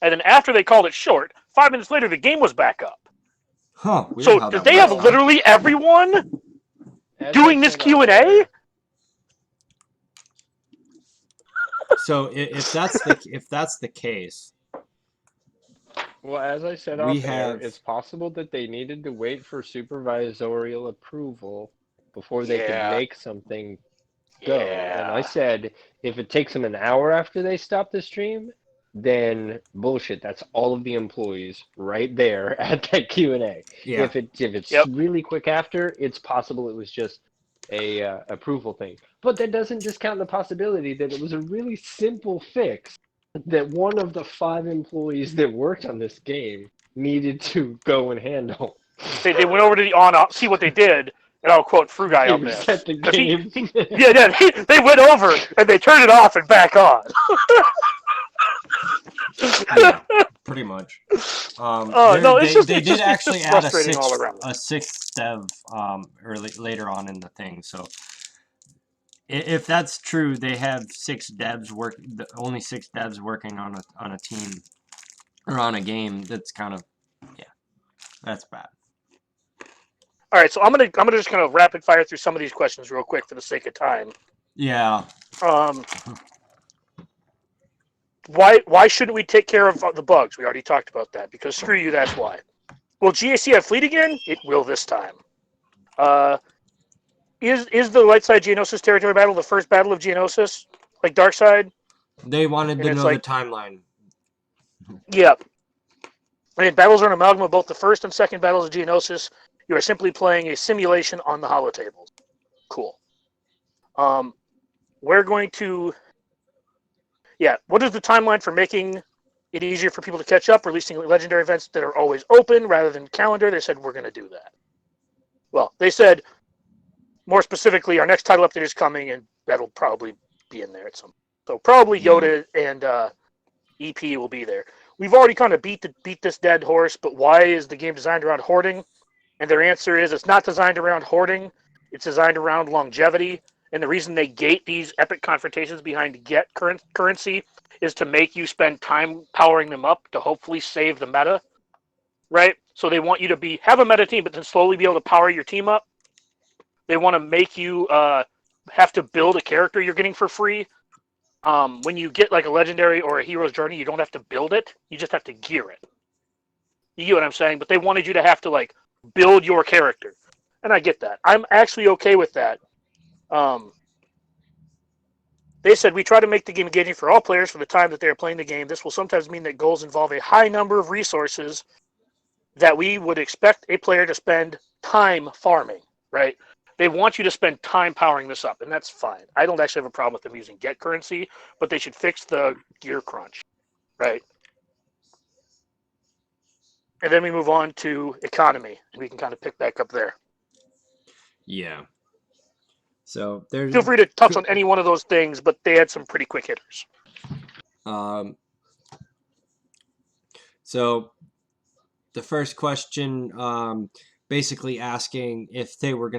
And then after they called it short, 5 minutes later the game was back up. Huh. Weird So how did that they have works. literally everyone As doing I this said Q&A? earlier, So if that's the case, Well, as I said we off air, have it's possible that they needed to wait for supervisorial approval before they could Yeah. make something go. And I Yeah. said, if it takes them an hour after they stop the stream, then bullshit. That's all of the employees right there at that Q&A. yeah. If it's Yep. really quick after, it's possible it was just a approval thing. But that doesn't discount the possibility that it was a really simple fix that one of the 5 employees that worked on this game needed to go and handle. They went over to the on-off, see what they did, and I'll quote Frugai He on this. reset the 'Cause game. they went over and they turned it off and back on. Yeah, pretty much. No, it's just they it's did just, actually it's just add frustrating all around. a sixth dev later on in the thing. So if that's true, they have 6 devs only 6 devs working on a team or on a game. That's kind of that's bad. All right, so I'm gonna just kind of rapid fire through some of these questions real quick for the sake of time. Yeah. Why shouldn't we take care of the bugs? We already talked about that. Because screw you, that's why. Will GAC have fleet again? It will this time. Is the light side Geonosis territory battle the first battle of Geonosis, like dark side? They wanted And to it's know like- the timeline. Yep. And battles are an amalgam of both the first and second battles of Geonosis. You are simply playing a simulation on the holotables. Cool. We're going to... Yeah, what is the timeline for making it easier for people to catch up, releasing legendary events that are always open rather than calendar? They said, we're going to do that. Well, they said, more specifically, our next title update is coming, and that'll probably be in there at some... So probably Yoda and EP will be there. We've already kind of beat this dead horse, but why is the game designed around hoarding? And their answer is it's not designed around hoarding. It's designed around longevity. And the reason they gate these epic confrontations behind get currency is to make you spend time powering them up to hopefully save the meta, right? So they want you to have a meta team, but then slowly be able to power your team up. They want to make you have to build a character you're getting for free. When you get like a legendary or a hero's journey, you don't have to build it. You just have to gear it. You get what I'm saying? But they wanted you to have to like build your character. And I get that. I'm actually okay with that. They said, we try to make the game engaging for all players for the time that they are playing the game. This will sometimes mean that goals involve a high number of resources that we would expect a player to spend time farming, right? They want you to spend time powering this up, and that's fine. I don't actually have a problem with them using get currency, but they should fix the gear crunch, right? And then we move on to economy, and we can kind of pick back up there. Yeah. So there's Feel free to touch on any one of those things, but they had some pretty quick hitters. So the first question, basically asking if they were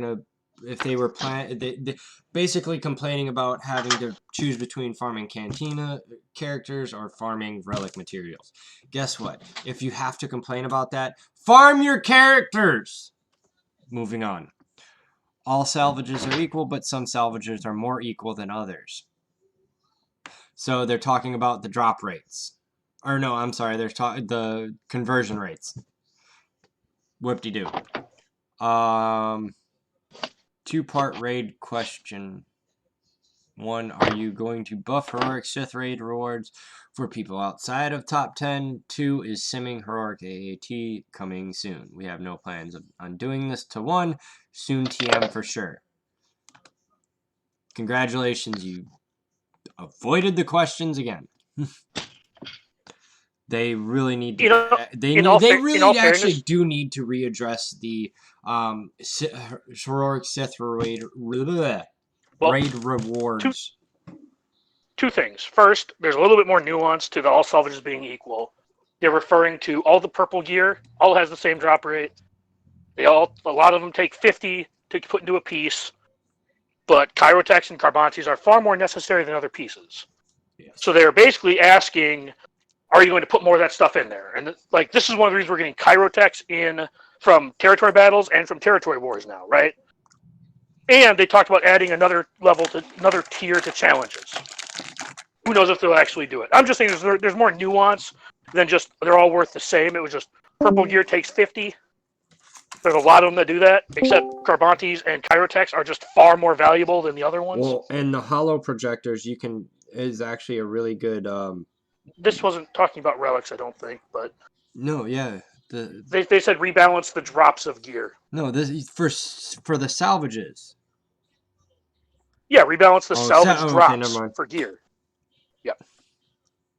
basically complaining about having to choose between farming Cantina characters or farming relic materials. Guess what? If you have to complain about that, farm your characters. Moving on. All salvages are equal, but some salvages are more equal than others. So they're talking about the drop rates. Or no, I'm sorry, they're talking the conversion rates. Whoop-de-doo. 2-part raid question. 1, are you going to buff heroic Sith raid rewards for people outside of top 10? 2, is simming heroic AAT coming soon? We have no plans on doing this. To 1, soon TM for sure. Congratulations, you avoided the questions again. They really need to. They really actually do need to readdress the heroic Sith raid rewards. Two things. First, there's a little bit more nuance to the all salvages being equal. They're referring to all the purple gear. All has the same drop rate. A lot of them take 50 to put into a piece, but Chirotex and Carbantes are far more necessary than other pieces. Yes. So they're basically asking, are you going to put more of that stuff in there? And like this is one of the reasons we're getting Chirotex in from territory battles and from territory wars now, right? And they talked about adding another tier to challenges. Who knows if they'll actually do it? I'm just saying there's more nuance than just they're all worth the same. It was just purple gear takes 50. There's a lot of them that do that, except Carbantes and Kyrotechs are just far more valuable than the other ones. Well, and the hollow projectors is actually a really good. This wasn't talking about relics, I don't think, but No, yeah, they said rebalance the drops of gear. no, this is for the salvages. Yeah, rebalance the Oh, salvage okay, drops never mind. for gear. Yep.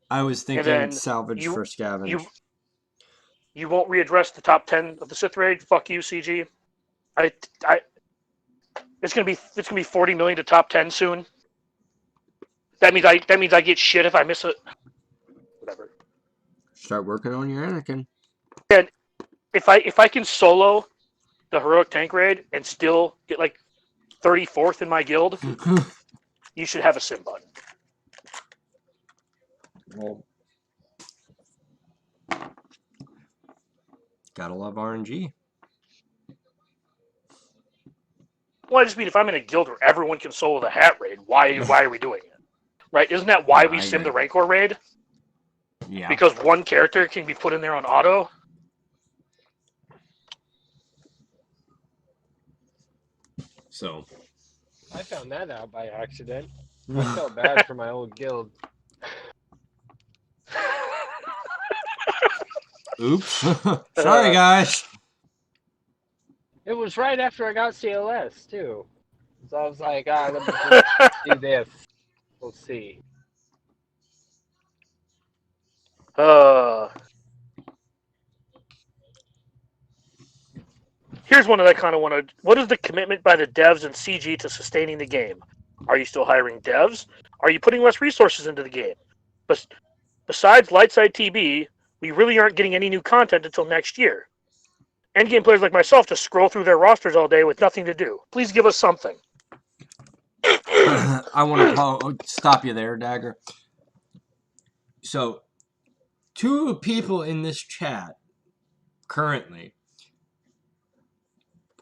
I was then thinking salvage for scavenge. You won't readdress the top 10 of the Sith raid. Fuck you, CG. It's gonna be 40 million to top 10 soon. That means I get shit if I miss it. Whatever. Start working on your Anakin. And if I can solo the heroic tank raid and still get like 34th in my guild, you should have a sim button. Well, gotta love RNG. Well, I just mean if I'm in a guild where everyone can solo the hat raid, why are we doing it? Right? Isn't that why we sim the Rancor raid? Yeah. Because one character can be put in there on auto? So. I found that out by accident. I felt bad for my old guild. Oops. Sorry, guys. It was right after I got CLS, too. So I was like, let me just do this. We'll see. Here's one that I kind of want to... What is the commitment by the devs and CG to sustaining the game? Are you still hiring devs? Are you putting less resources into the game? But besides Lightside TB, we really aren't getting any new content until next year. Endgame players like myself just scroll through their rosters all day with nothing to do. Please give us something. I want to stop you there, Dagger. So, two people in this chat currently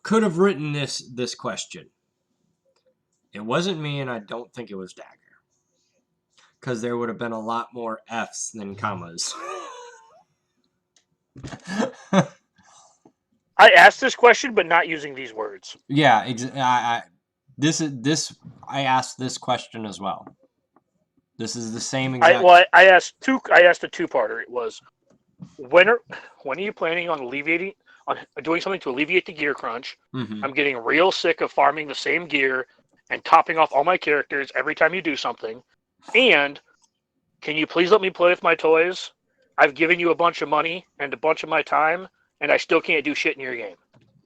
could have written this question. It wasn't me, and I don't think it was Dagger. Because there would have been a lot more F's than commas. I asked this question, but not using these words. Yeah, I asked this question as well. This is the same exact. I asked a two-parter. It was when are you planning on doing something to alleviate the gear crunch? Mm-hmm. I'm getting real sick of farming the same gear and topping off all my characters every time you do something. And can you please let me play with my toys? I've given you a bunch of money and a bunch of my time, and I still can't do shit in your game.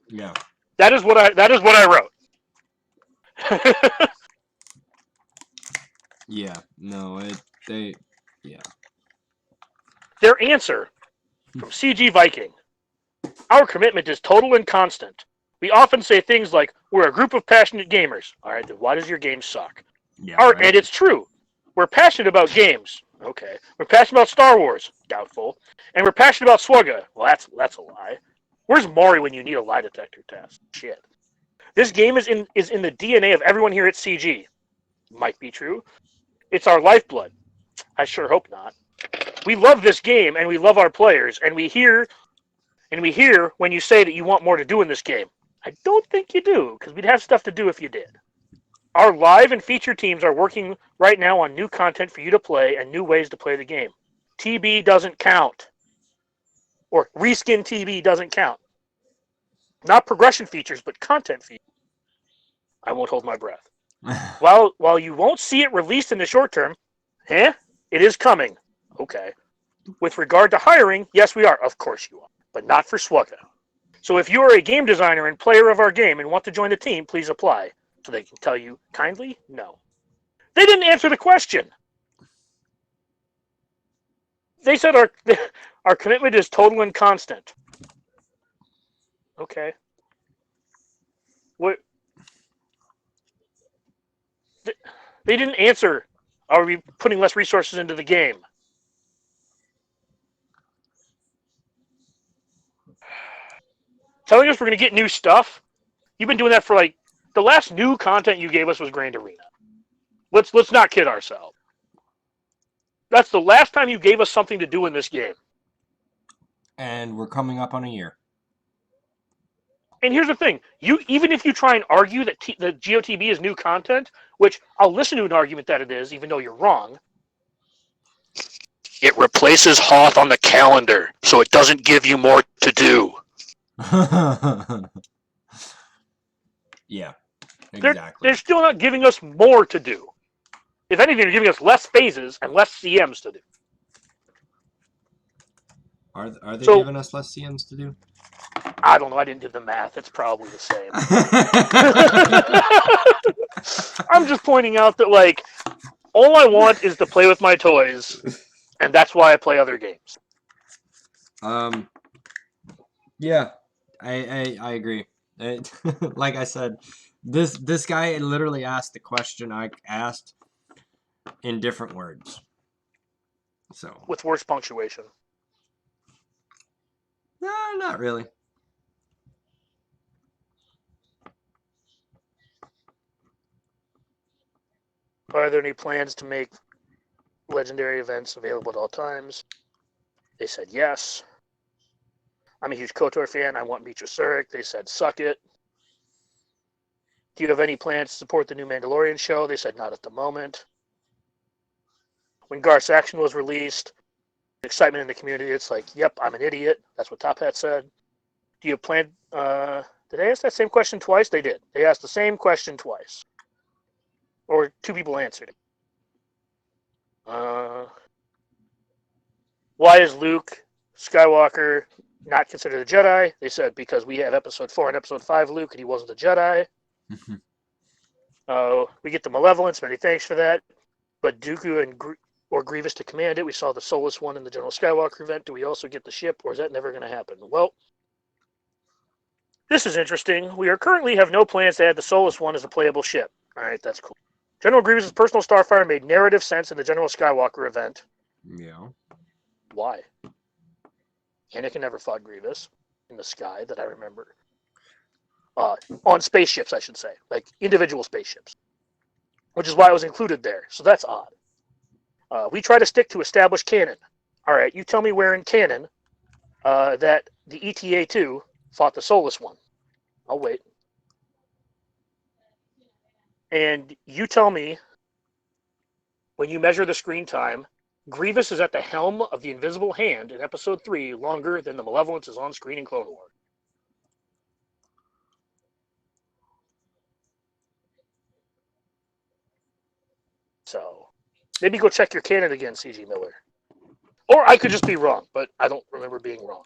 Yeah. That is what I wrote. Yeah. No. Yeah. Their answer from CG Viking: our commitment is total and constant. We often say things like, "We're a group of passionate gamers." All right, then why does your game suck? Yeah. Right. And it's true. We're passionate about games. Okay. We're passionate about Star Wars. Doubtful. And we're passionate about Swugga. Well, that's a lie. Where's Maury when you need a lie detector test? Shit. This game is in the DNA of everyone here at CG. Might be true. It's our lifeblood. I sure hope not. We love this game and we love our players, and we hear when you say that you want more to do in this game. I don't think you do, because we'd have stuff to do if you did. Our live and feature teams are working right now on new content for you to play and new ways to play the game. TB doesn't count. Or reskin TB doesn't count. Not progression features, but content features. I won't hold my breath. While you won't see it released in the short term, it is coming. Okay. With regard to hiring, yes, we are. Of course you are. But not for Swugga. So if you are a game designer and player of our game and want to join the team, please apply. So they can tell you kindly, no. They didn't answer the question. They said our commitment is total and constant. Okay. What? They didn't answer. Are we putting less resources into the game? Telling us we're going to get new stuff? You've been doing that for like... The last new content you gave us was Grand Arena. Let's not kid ourselves. That's the last time you gave us something to do in this game. And we're coming up on a year. And here's the thing. Even if you try and argue that the GOTB is new content, which I'll listen to an argument that it is, even though you're wrong, it replaces Hoth on the calendar, so it doesn't give you more to do. Yeah, exactly. They're still not giving us more to do. If anything, they're giving us less phases and less CMs to do. Are they So- giving us less CMs to do? I don't know. I didn't do the math. It's probably the same. I'm just pointing out that, like, all I want is to play with my toys, and that's why I play other games. Yeah, I agree. Like I said, this guy literally asked the question I asked in different words. So, With worse punctuation. no, not really. Are there any plans to make legendary events available at all times? They said yes. I'm a huge KOTOR fan. I want Beach with Zurich. They said suck it. Do you have any plans to support the new Mandalorian show? They said not at the moment. When Garth's Action was released, excitement in the community, it's like, yep, I'm an idiot. That's what Top Hat said. Do you plan... did they ask that same question twice? They did. They asked the same question twice. Or two people answered it. Why is Luke Skywalker not considered a Jedi? They said because we have Episode 4 and Episode 5 Luke, and he wasn't a Jedi. We get the Malevolence. Many thanks for that. But Dooku or Grievous to command it. We saw the Soulless one in the General Skywalker event. Do we also get the ship, or is that never going to happen? Well, this is interesting. We currently have no plans to add the Soulless one as a playable ship. All right, that's cool. General Grievous' personal starfire made narrative sense in the General Skywalker event. Yeah. Why? Anakin never fought Grievous in the sky that I remember. On spaceships, I should say. Like individual spaceships. Which is why it was included there. So that's odd. We try to stick to established canon. All right, you tell me where in canon that the ETA-2 fought the Soulless one. I'll wait. And you tell me, when you measure the screen time, Grievous is at the helm of the Invisible Hand in Episode 3 longer than the Malevolence is on screen in Clone Wars. So, maybe go check your canon again, CG Miller. Or I could just be wrong, but I don't remember being wrong.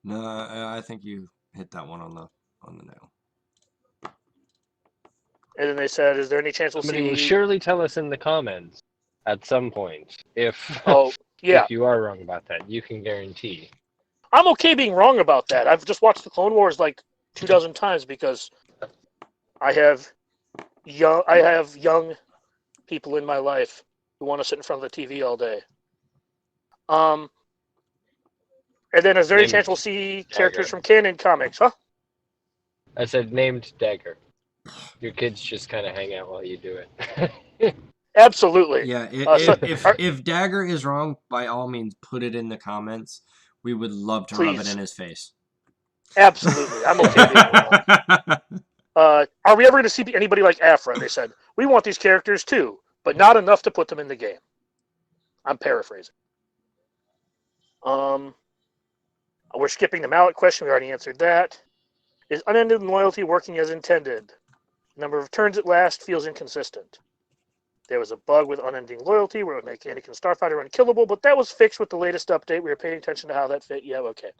No, I think you hit that one on the nail. And then they said, is there any chance we'll Somebody will see... surely tell us in the comments at some point if Oh, yeah. if you are wrong about that. You can guarantee. I'm okay being wrong about that. I've just watched the Clone Wars like 2 times because I have young people in my life who want to sit in front of the TV all day. And then is there any Named chance we'll see Dagger. characters from canon comics? Huh? I said named Dagger. Your kids just kind of hang out while you do it. Absolutely. Yeah, so- if Dagger is wrong, by all means, put it in the comments. We would love to rub it Please. in his face. Absolutely. I'm okay being wrong. Are we ever going to see anybody like Afra? They said, we want these characters too, but not enough to put them in the game. I'm paraphrasing. We're skipping the Mallet question. We already answered that. Is unended loyalty working as intended? Number of turns it lasts feels inconsistent. There was a bug with unending loyalty where it would make Anakin Starfighter unkillable, but that was fixed with the latest update. We were paying attention to how that fit. Yeah, okay.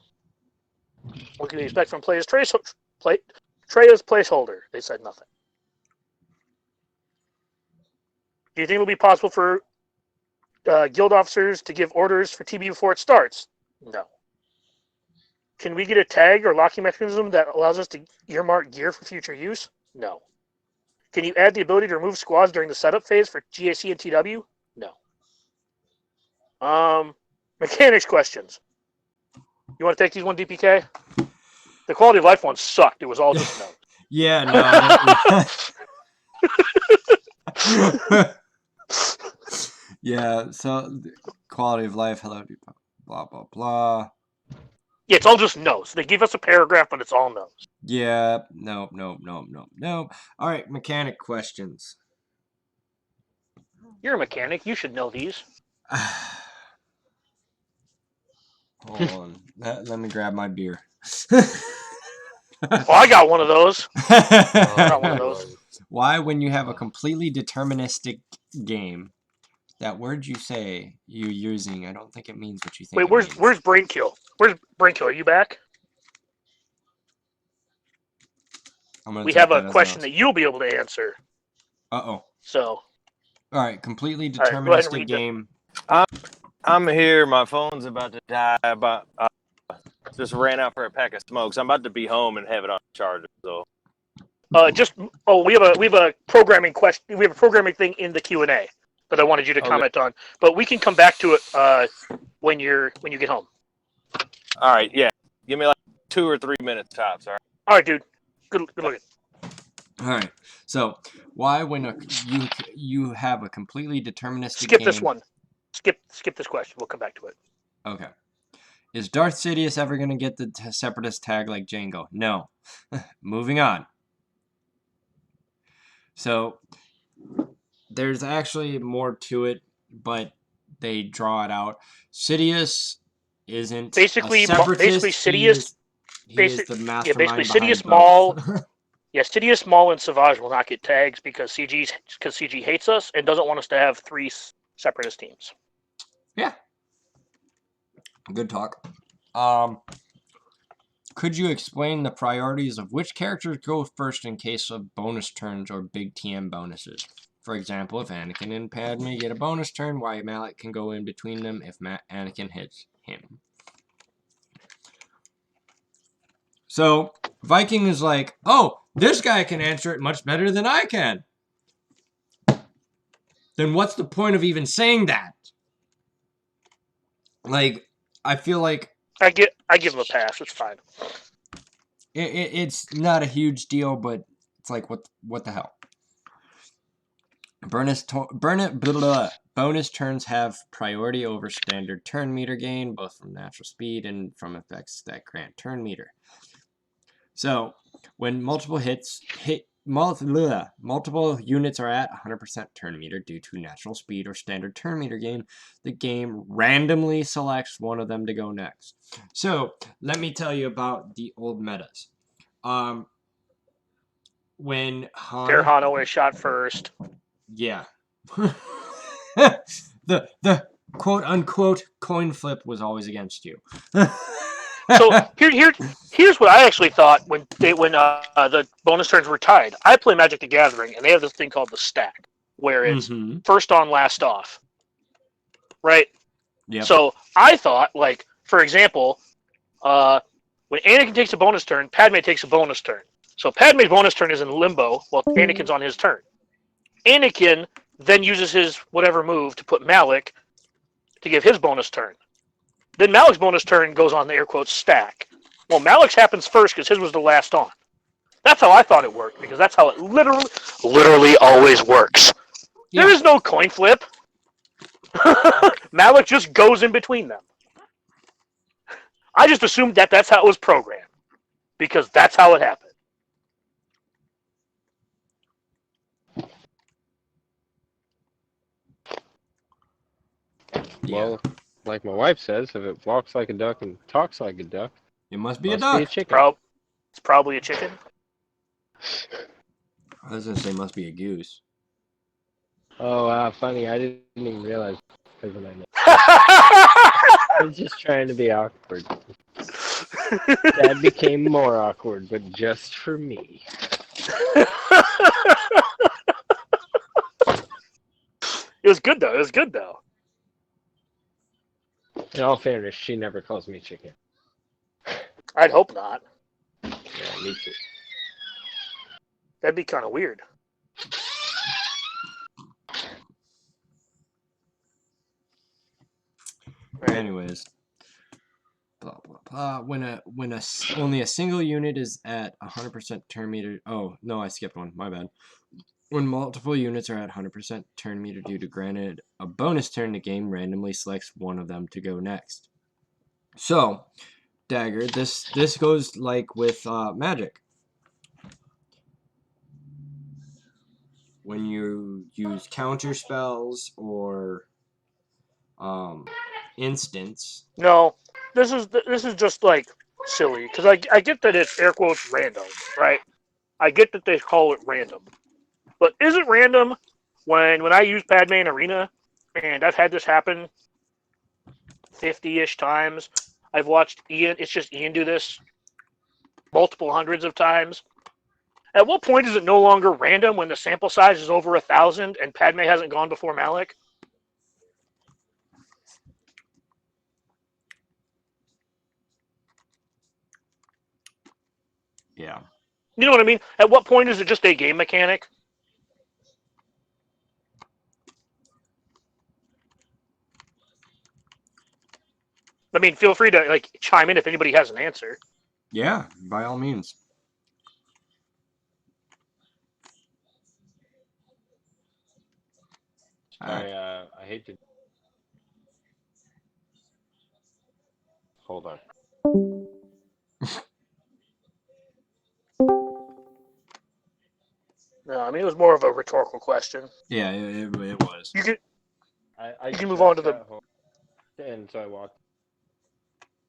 What can we expect from Treya's placeholder? They said nothing. Do you think it will be possible for guild officers to give orders for TB before it starts? No. Can we get a tag or locking mechanism that allows us to earmark gear for future use? No. Can you add the ability to remove squads during the setup phase for GAC and TW? No. Mechanics questions. You want to take these one, DPK? The quality of life one sucked. It was all just no. Yeah, no. Yeah, so quality of life, hello, blah, blah, blah. Yeah, it's all just no's. They give us a paragraph, but it's all no's. Yeah, no. All right, mechanic questions. You're a mechanic. You should know these. Hold on. Let me grab my beer. Well, I got one of those. I got one of those. Why, when you have a completely deterministic game, that word you say you're using, I don't think it means what you think Wait, it means. where's Brainkill? Where's Brainkill? Are you back? We have a question that you'll be able to answer. Uh-oh. So. All right, completely All right, go ahead and deterministic read game. I'm here. My phone's about to die. But I just ran out for a pack of smokes. I'm about to be home and have it on charger. So. We have a programming question. We have a programming thing in the Q&A that I wanted you to comment on, but we can come back to it when you get home. All right, yeah. Give me like 2 or 3 minutes tops. All right, dude. Good looking. All right. So why, when you have a completely deterministic skip game, this one. Skip this question. We'll come back to it. Okay. Is Darth Sidious ever going to get the separatist tag like Jango? No. Moving on. So there's actually more to it, but they draw it out. Sidious isn't basically a separatist. Sidious. He is the mastermind basically Sidious behind Maul. both. Yeah, Sidious, Maul, and Savage will not get tags because CG hates us and doesn't want us to have 3 separatist teams. Yeah. Good talk. Could you explain the priorities of which characters go first in case of bonus turns or big TM bonuses? For example, if Anakin and Padme get a bonus turn, why Malik can go in between them if Anakin hits him. So, Viking is like, oh, this guy can answer it much better than I can. Then what's the point of even saying that? Like, I feel like I give him a pass. It's fine. It's not a huge deal, but it's like, what the hell? Bonus turns have priority over standard turn meter gain, both from natural speed and from effects that grant turn meter. So, when multiple units are at 100% turn meter due to natural speed or standard turn meter gain, the game randomly selects one of them to go next. So, let me tell you about the old metas. When Han always shot first. Yeah. the quote unquote coin flip was always against you. So here's what I actually thought when the bonus turns were tied. I play Magic the Gathering, and they have this thing called the stack, where it's first on, last off. Right? Yep. So I thought, like, for example, when Anakin takes a bonus turn, Padme takes a bonus turn. So Padme's bonus turn is in limbo while Anakin's on his turn. Anakin then uses his whatever move to put Malik to give his bonus turn. Then Malik's bonus turn goes on the air quotes stack. Well, Malik's happens first because his was the last on. That's how I thought it worked, because that's how it literally always works. Yeah. There is no coin flip. Malik just goes in between them. I just assumed that that's how it was programmed, because that's how it happened. Well, like my wife says, if it walks like a duck and talks like a duck, it must be a duck. Be a chicken. It's probably a chicken. I was going to say must be a goose. Oh, funny. I didn't even realize because of my name. I was just trying to be awkward. That became more awkward, but just for me. It was good, though. In all fairness, she never calls me chicken. I'd hope not. Yeah, me too. That'd be kind of weird. Anyways, blah blah blah. When only a single unit is at 100% turn meter. Oh no, I skipped one. My bad. When multiple units are at 100% turn meter due to granted a bonus turn, the game randomly selects one of them to go next. So, Dagger, this goes like with magic. When you use counter spells or instants. No, this is just like silly because I get that it's air quotes random, right? I get that they call it random, but is it random when I use Padme in Arena, and I've had this happen 50-ish times. I've watched Ian. It's just Ian do this multiple hundreds of times. At what point is it no longer random when the sample size is over 1,000 and Padme hasn't gone before Malik? Yeah. You know what I mean? At what point is it just a game mechanic? I mean, feel free to like chime in if anybody has an answer. Yeah, by all means. I hate to. Hold on. No, I mean it was more of a rhetorical question. Yeah, it was. You can I You can move on to the- got home, and so I walked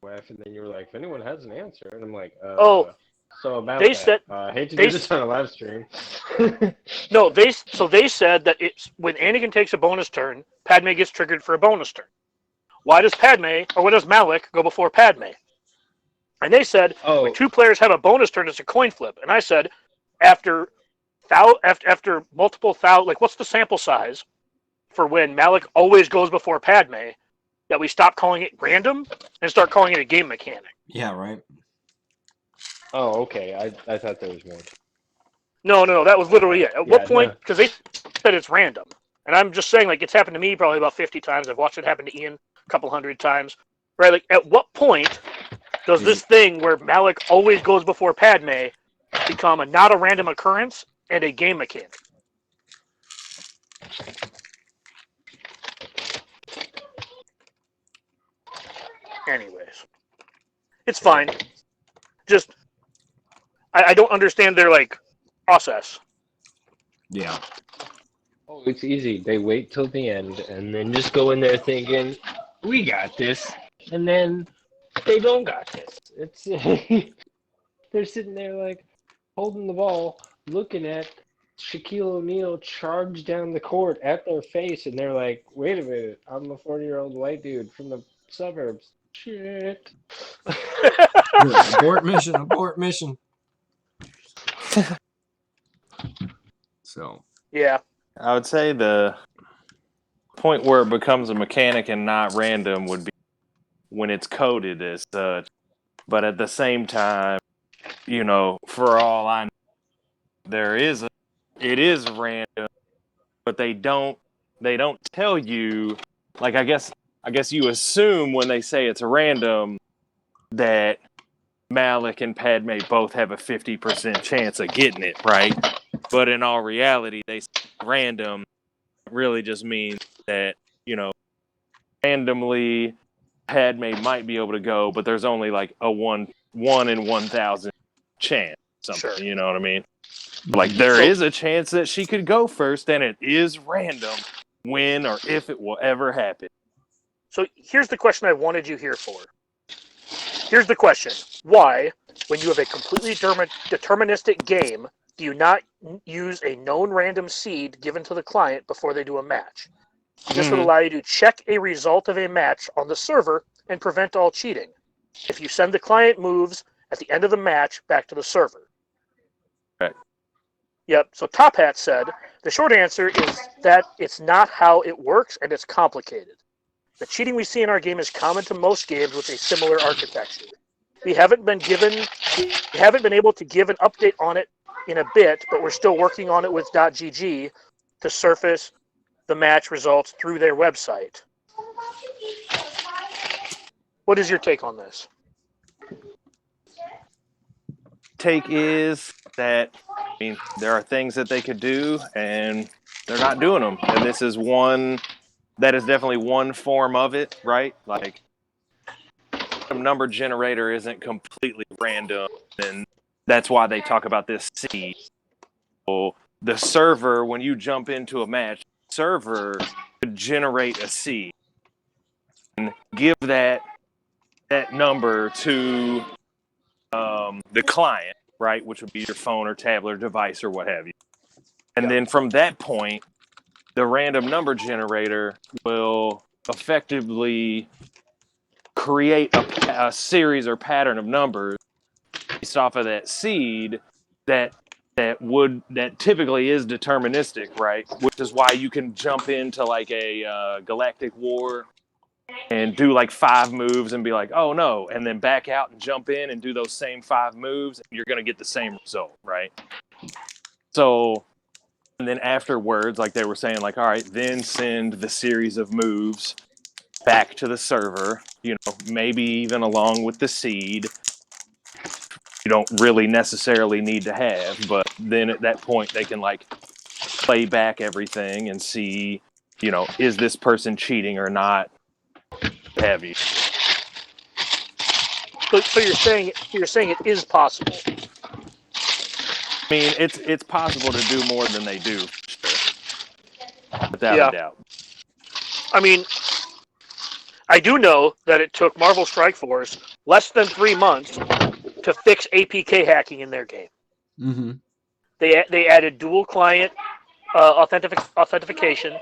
away, and then you were like, if anyone has an answer, and I'm like, Oh, so about they that, said- I hate to they do this on a live stream. no. They said that it's when Anakin takes a bonus turn, Padme gets triggered for a bonus turn. Why does Malik go before Padme? And they said when two players have a bonus turn, it's a coin flip. And I said after multiple thousand, like what's the sample size for when Malik always goes before Padme? That we stop calling it random and start calling it a game mechanic. Yeah, right. Oh, okay. I thought there was more. No. That was literally it. At what point? No. Because they said it's random. And I'm just saying, like, it's happened to me probably about 50 times. I've watched it happen to Ian a couple hundred times. Right? Like, at what point does this thing where Malik always goes before Padme become not a random occurrence and a game mechanic? Anyways. It's fine. Just, I don't understand their, like, process. Yeah. Oh, it's easy. They wait till the end and then just go in there thinking, we got this. And then they don't got this. It's they're sitting there like holding the ball, looking at Shaquille O'Neal charge down the court at their face, and they're like, wait a minute, I'm a 40-year-old white dude from the suburbs. Shit. Abort mission. So. Yeah. I would say the point where it becomes a mechanic and not random would be when it's coded as such. But at the same time, you know, for all I know, it is random, but they don't tell you. Like I guess you assume when they say it's random that Malik and Padme both have a 50% chance of getting it right. But in all reality, they say random really just means that, you know, randomly Padme might be able to go, but there's only like a 1 in 1,000 chance. Something, Sure. You know what I mean? Like there is a chance that she could go first, and it is random when or if it will ever happen. So here's the question I wanted you here for. Here's the question. Why, when you have a completely deterministic game, do you not use a known random seed given to the client before they do a match? This would allow you to check a result of a match on the server and prevent all cheating. If you send the client moves at the end of the match back to the server. Right. Yep. So Top Hat said, the short answer is that it's not how it works and it's complicated. The cheating we see in our game is common to most games with a similar architecture. We haven't been able to give an update on it in a bit, but we're still working on it with .gg to surface the match results through their website. What is your take on this? Take is that I mean, there are things that they could do, and they're not doing them. And this is one that is definitely one form of it, right? Like, a number generator isn't completely random, and that's why they talk about this seed. So the server, when you jump into a match, the server could generate a seed and give that number to the client, right, which would be your phone or tablet or device or what have you. And then from that point, the random number generator will effectively create a series or pattern of numbers based off of that seed that typically is deterministic, right? Which is why you can jump into like a galactic war and do like 5 moves and be like, oh no, and then back out and jump in and do those same 5 moves, and you're going to get the same result, right? So, and then afterwards, like they were saying, like, all right, then send the series of moves back to the server, maybe even along with the seed. You don't really necessarily need to have, but then at that point they can like play back everything and see, is this person cheating or not? Have you? So you're saying it is possible. I mean, it's possible to do more than they do, for sure. Without a doubt. I mean, I do know that it took Marvel Strike Force less than 3 months to fix APK hacking in their game. Mm-hmm. They added dual client authentication,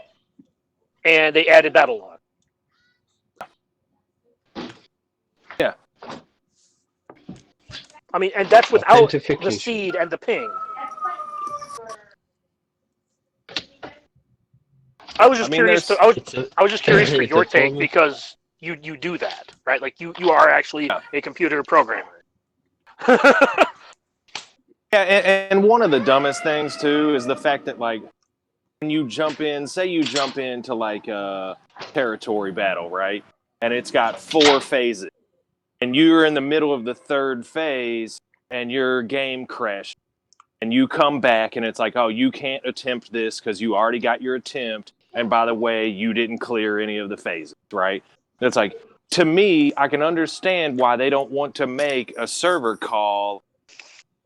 and they added battle log. Yeah. I mean, and that's without the seed and the ping. I was just curious. I was just curious for your take because you do that, right? Like you are actually a computer programmer. Yeah, and one of the dumbest things too is the fact that like when you jump in, say you jump into like a territory battle, right? And it's got 4 phases, and you're in the middle of the 3rd phase, and your game crashed, and you come back, and it's like, oh, you can't attempt this because you already got your attempt, and by the way, you didn't clear any of the phases, right? That's like, to me, I can understand why they don't want to make a server call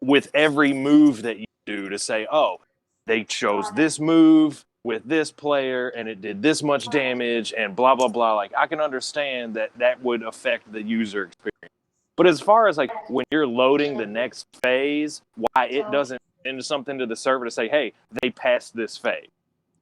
with every move that you do to say, oh, they chose this move with this player and it did this much damage and blah, blah, blah. Like, I can understand that would affect the user experience. But as far as like when you're loading the next phase, why it doesn't send something to the server to say, hey, they passed this phase.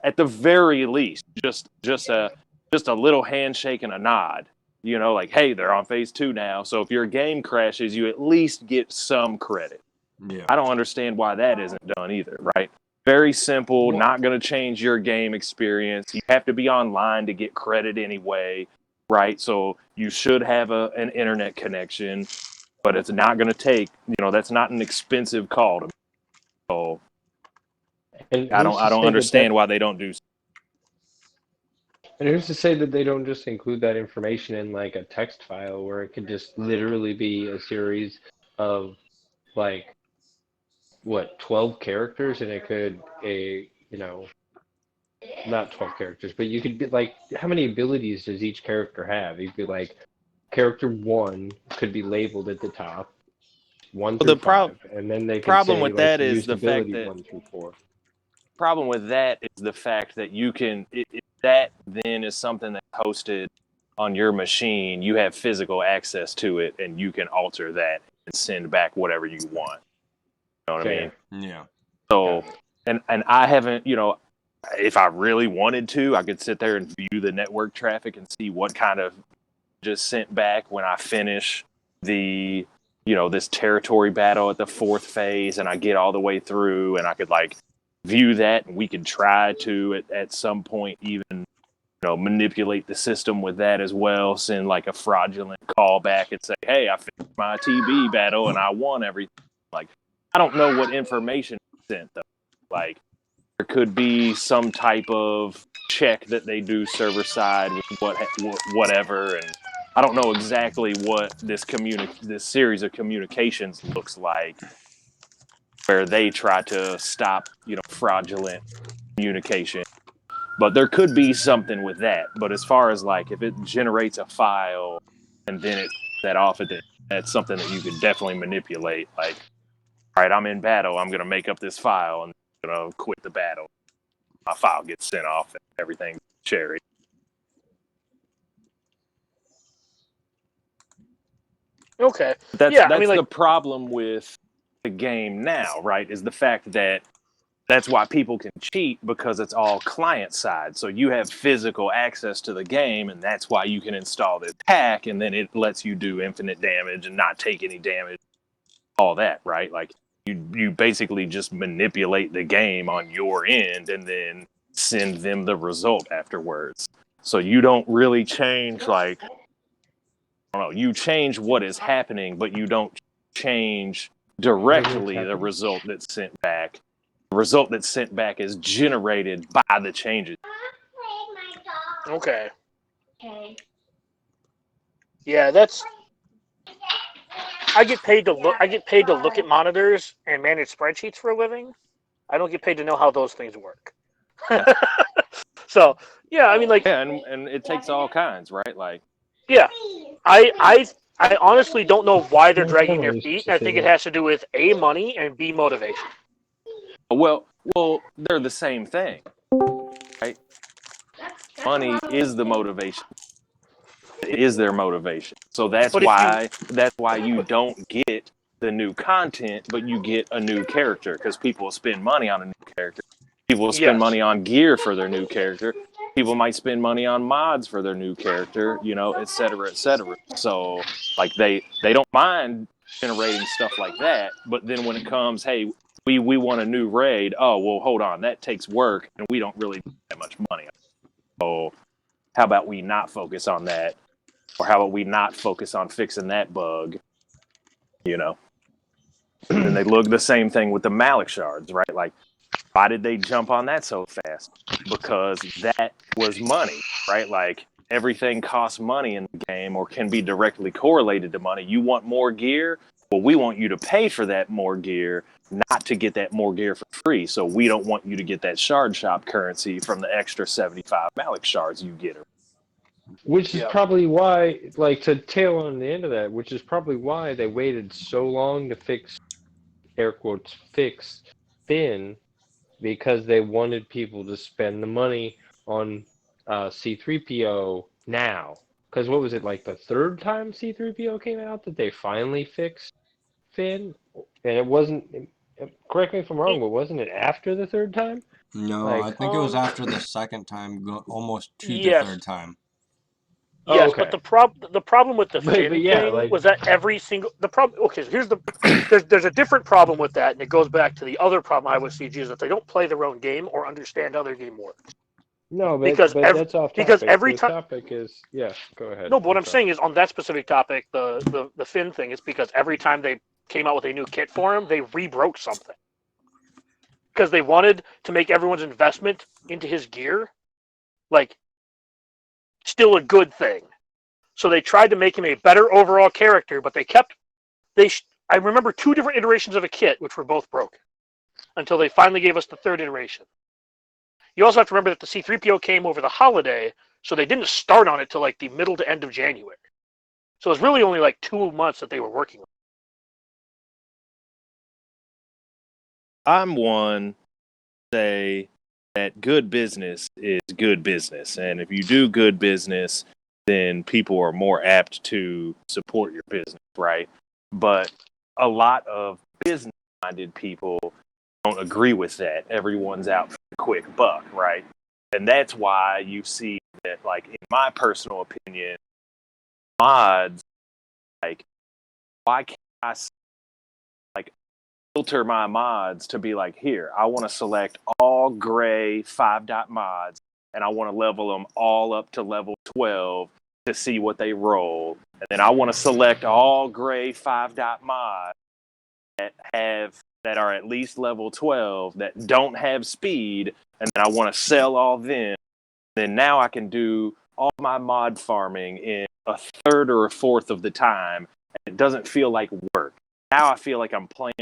At the very least, just a little handshake and a nod. Like, hey, they're on phase 2 now. So if your game crashes, you at least get some credit. Yeah. I don't understand why that isn't done either, right? Very simple, not going to change your game experience. You have to be online to get credit anyway, right? So you should have an internet connection, but it's not going to take, that's not an expensive call to me. So and I don't understand why they don't do so. And who's to say that they don't just include that information in like a text file where it could just literally be a series of like 12 characters, and it could not 12 characters, but you could be like, how many abilities does each character have? You could like character 1 could be labeled at the top 1 through 5, and then they can say, with like, that is use the fact that 1 through 4. Problem with that is the fact that you can that then is something that's hosted on your machine. You have physical access to it, and you can alter that and send back whatever you want. You know what I mean? Yeah. So, and I haven't, if I really wanted to, I could sit there and view the network traffic and see what kind of just sent back when I finish the, this territory battle at the 4th phase, and I get all the way through, and I could like view that, and we could try to at some point even manipulate the system with that as well, send like a fraudulent call back and say, hey, I finished my TB battle and I won everything. Like, I don't know what information is sent though. Like, there could be some type of check that they do server side with whatever, and I don't know exactly what this series of communications looks like. where they try to stop, fraudulent communication. But there could be something with that. But as far as like if it generates a file and then it's that off at the, that's something that you could definitely manipulate. Like, all right, I'm in battle. I'm going to make up this file and quit the battle. My file gets sent off and everything's cherry. Okay. That's I mean, the problem with the game now, right? Is the fact that that's why people can cheat, because it's all client side. So you have physical access to the game, and that's why you can install this hack, and then it lets you do infinite damage and not take any damage. All that, right? Like you basically just manipulate the game on your end and then send them the result afterwards. So you don't really change, like, I don't know, you change what is happening, but you don't change directly the result that's sent back. The result that's sent back is generated by the changes. Okay. Yeah, that's. I get paid to look. I get paid to look at monitors and manage spreadsheets for a living. I don't get paid to know how those things work. So yeah, I mean, like, Yeah, and it takes all kinds, right? Like, yeah, I honestly don't know why they're dragging their feet. I think it has to do with A, money, and B, motivation. well, they're the same thing, right? Money is the motivation. It is their motivation. So that's why you don't get the new content, but you get a new character, because people spend money on a new character. People spend money on gear for their new character. People might spend money on mods for their new character, et cetera, et cetera. So like they don't mind generating stuff like that, but then when it comes, hey, we want a new raid, oh well, hold on, that takes work and we don't really make that much money. So how about we not focus on that? Or how about we not focus on fixing that bug? And they look the same thing with the Malik shards, right? Like, why did they jump on that so fast? Because that was money, right? Like, everything costs money in the game or can be directly correlated to money. You want more gear? Well, we want you to pay for that more gear, not to get that more gear for free. So we don't want you to get that shard shop currency from the extra 75 Malik shards you get. Which is probably why, like, to tail on the end of that, which is probably why they waited so long to fix, air quotes, fix Finn, because they wanted people to spend the money on C-3PO now. Because what was it, like the third time C-3PO came out that they finally fixed Finn? And it wasn't, correct me if I'm wrong, but wasn't it after the third time? No, I think it was after the second time, almost to the third time. Yes, okay. but the problem with the Finn thing was that every single Okay, so here's there's a different problem with that, and it goes back to the other problem I have with CG is that they don't play their own game or understand how their game works. No, but that's off topic. Because every time topic is go ahead. No, but what I'm saying is on that specific topic, the Finn thing is because every time they came out with a new kit for him, they rebroke something because they wanted to make everyone's investment into his gear like still a good thing. So they tried to make him a better overall character, but I remember two different iterations of a kit, which were both broken, until they finally gave us the third iteration. You also have to remember that the C-3PO came over the holiday, so they didn't start on it till like the middle to end of January. So it was really only like 2 months that they were working on. I'm one to say that good business is good business. And if you do good business, then people are more apt to support your business, right? But a lot of business-minded people don't agree with that. Everyone's out for a quick buck, right? And that's why you see that, like, in my personal opinion, mods, like, why can't I filter my mods to be like, here, I want to select all gray 5-dot mods, and I want to level them all up to level 12 to see what they roll. And then I want to select all gray 5-dot mods that are at least level 12 that don't have speed, and then I want to sell all them. Then now I can do all my mod farming in a third or a fourth of the time, and it doesn't feel like work. Now I feel like I'm playing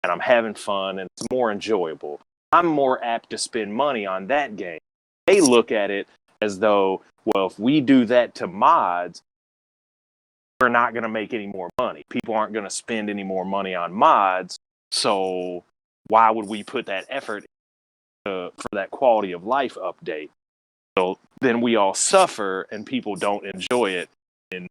and I'm having fun and it's more enjoyable, I'm more apt to spend money on that game. They look at it as though, well, if we do that to mods, we're not going to make any more money. People aren't going to spend any more money on mods. So why would we put that effort for that quality of life update? So then we all suffer and people don't enjoy it. And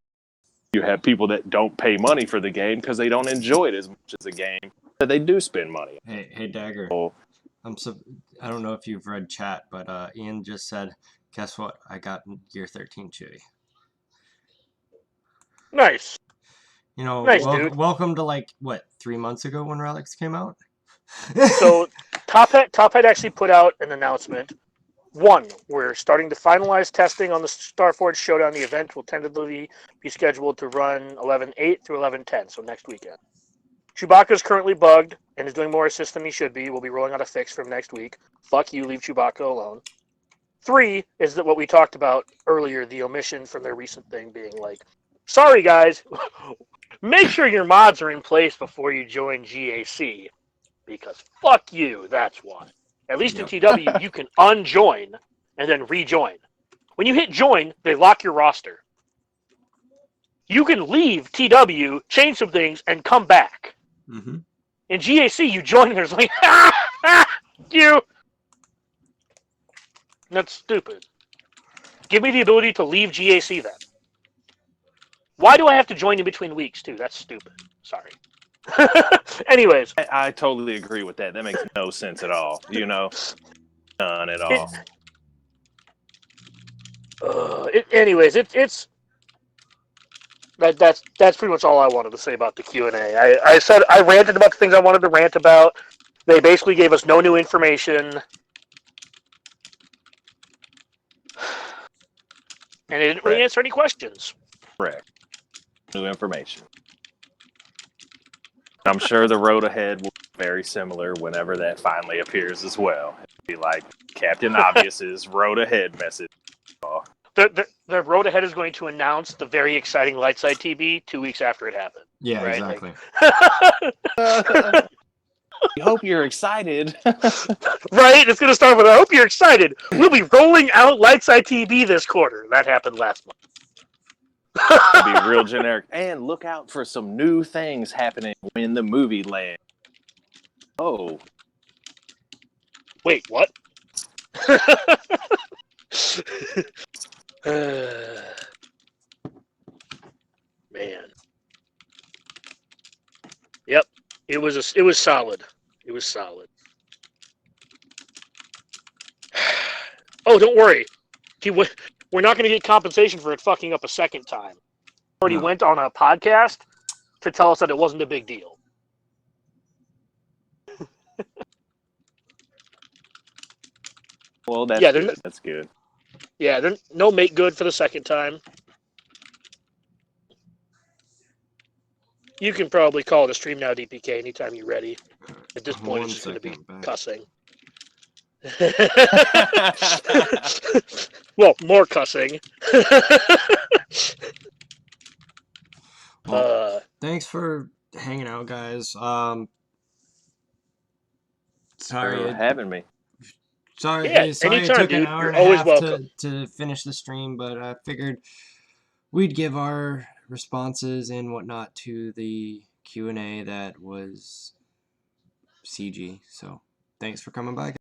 you have people that don't pay money for the game because they don't enjoy it as much as a game that they do spend money on. Hey, Dagger. So, I don't know if you've read chat, but Ian just said, guess what? I got year 13 Chewy. Nice. You know, Nice, dude. welcome to, like, what, 3 months ago when Relics came out? So Tophead actually put out an announcement. One, we're starting to finalize testing on the Starforge Showdown. The event will tentatively be scheduled to run 11/8 through 11/10, so next weekend. Chewbacca is currently bugged and is doing more assist than he should be. We'll be rolling out a fix from next week. Fuck you, leave Chewbacca alone. 3 is that what we talked about earlier, the omission from their recent thing being like, sorry guys, make sure your mods are in place before you join GAC. Because fuck you, that's why. At least in TW, you can unjoin and then rejoin. When you hit join, they lock your roster. You can leave TW, change some things, and come back. Mm-hmm. In GAC, you join and there's like, you. That's stupid. Give me the ability to leave GAC then. Why do I have to join in between weeks, too? That's stupid. Sorry. Anyways. I totally agree with that. That makes no sense at all. You know? None at all. It's that's pretty much all I wanted to say about the Q&A. I said I ranted about the things I wanted to rant about. They basically gave us no new information. And it didn't really answer any questions. Correct. New information. I'm sure the road ahead will be very similar whenever that finally appears as well. It'll be like Captain Obvious's road ahead message. The road ahead is going to announce the very exciting Lightside TB 2 weeks after it happened. Yeah, right? exactly. We hope you're excited. Right? It's going to start with, I hope you're excited. We'll be rolling out Lightside TB this quarter. That happened last month. It'll be real generic. And look out for some new things happening in the movie land. Oh. Wait, what? Man. Yep. It was solid. It was solid. Oh, don't worry. We're not going to get compensation for it fucking up a second time. Already went on a podcast to tell us that it wasn't a big deal. Well, that's good. That's good. Yeah, there's no make good for the second time. You can probably call it a stream now, DPK, anytime you're ready. At this point, it's just going to be cussing. Well, more cussing. Well, thanks for hanging out, guys. Sorry Sorry for having me. Sorry it anytime, took dude. an hour You're and a always half welcome. to finish the stream, but I figured we'd give our responses and whatnot to the Q&A that was CG. So thanks for coming by.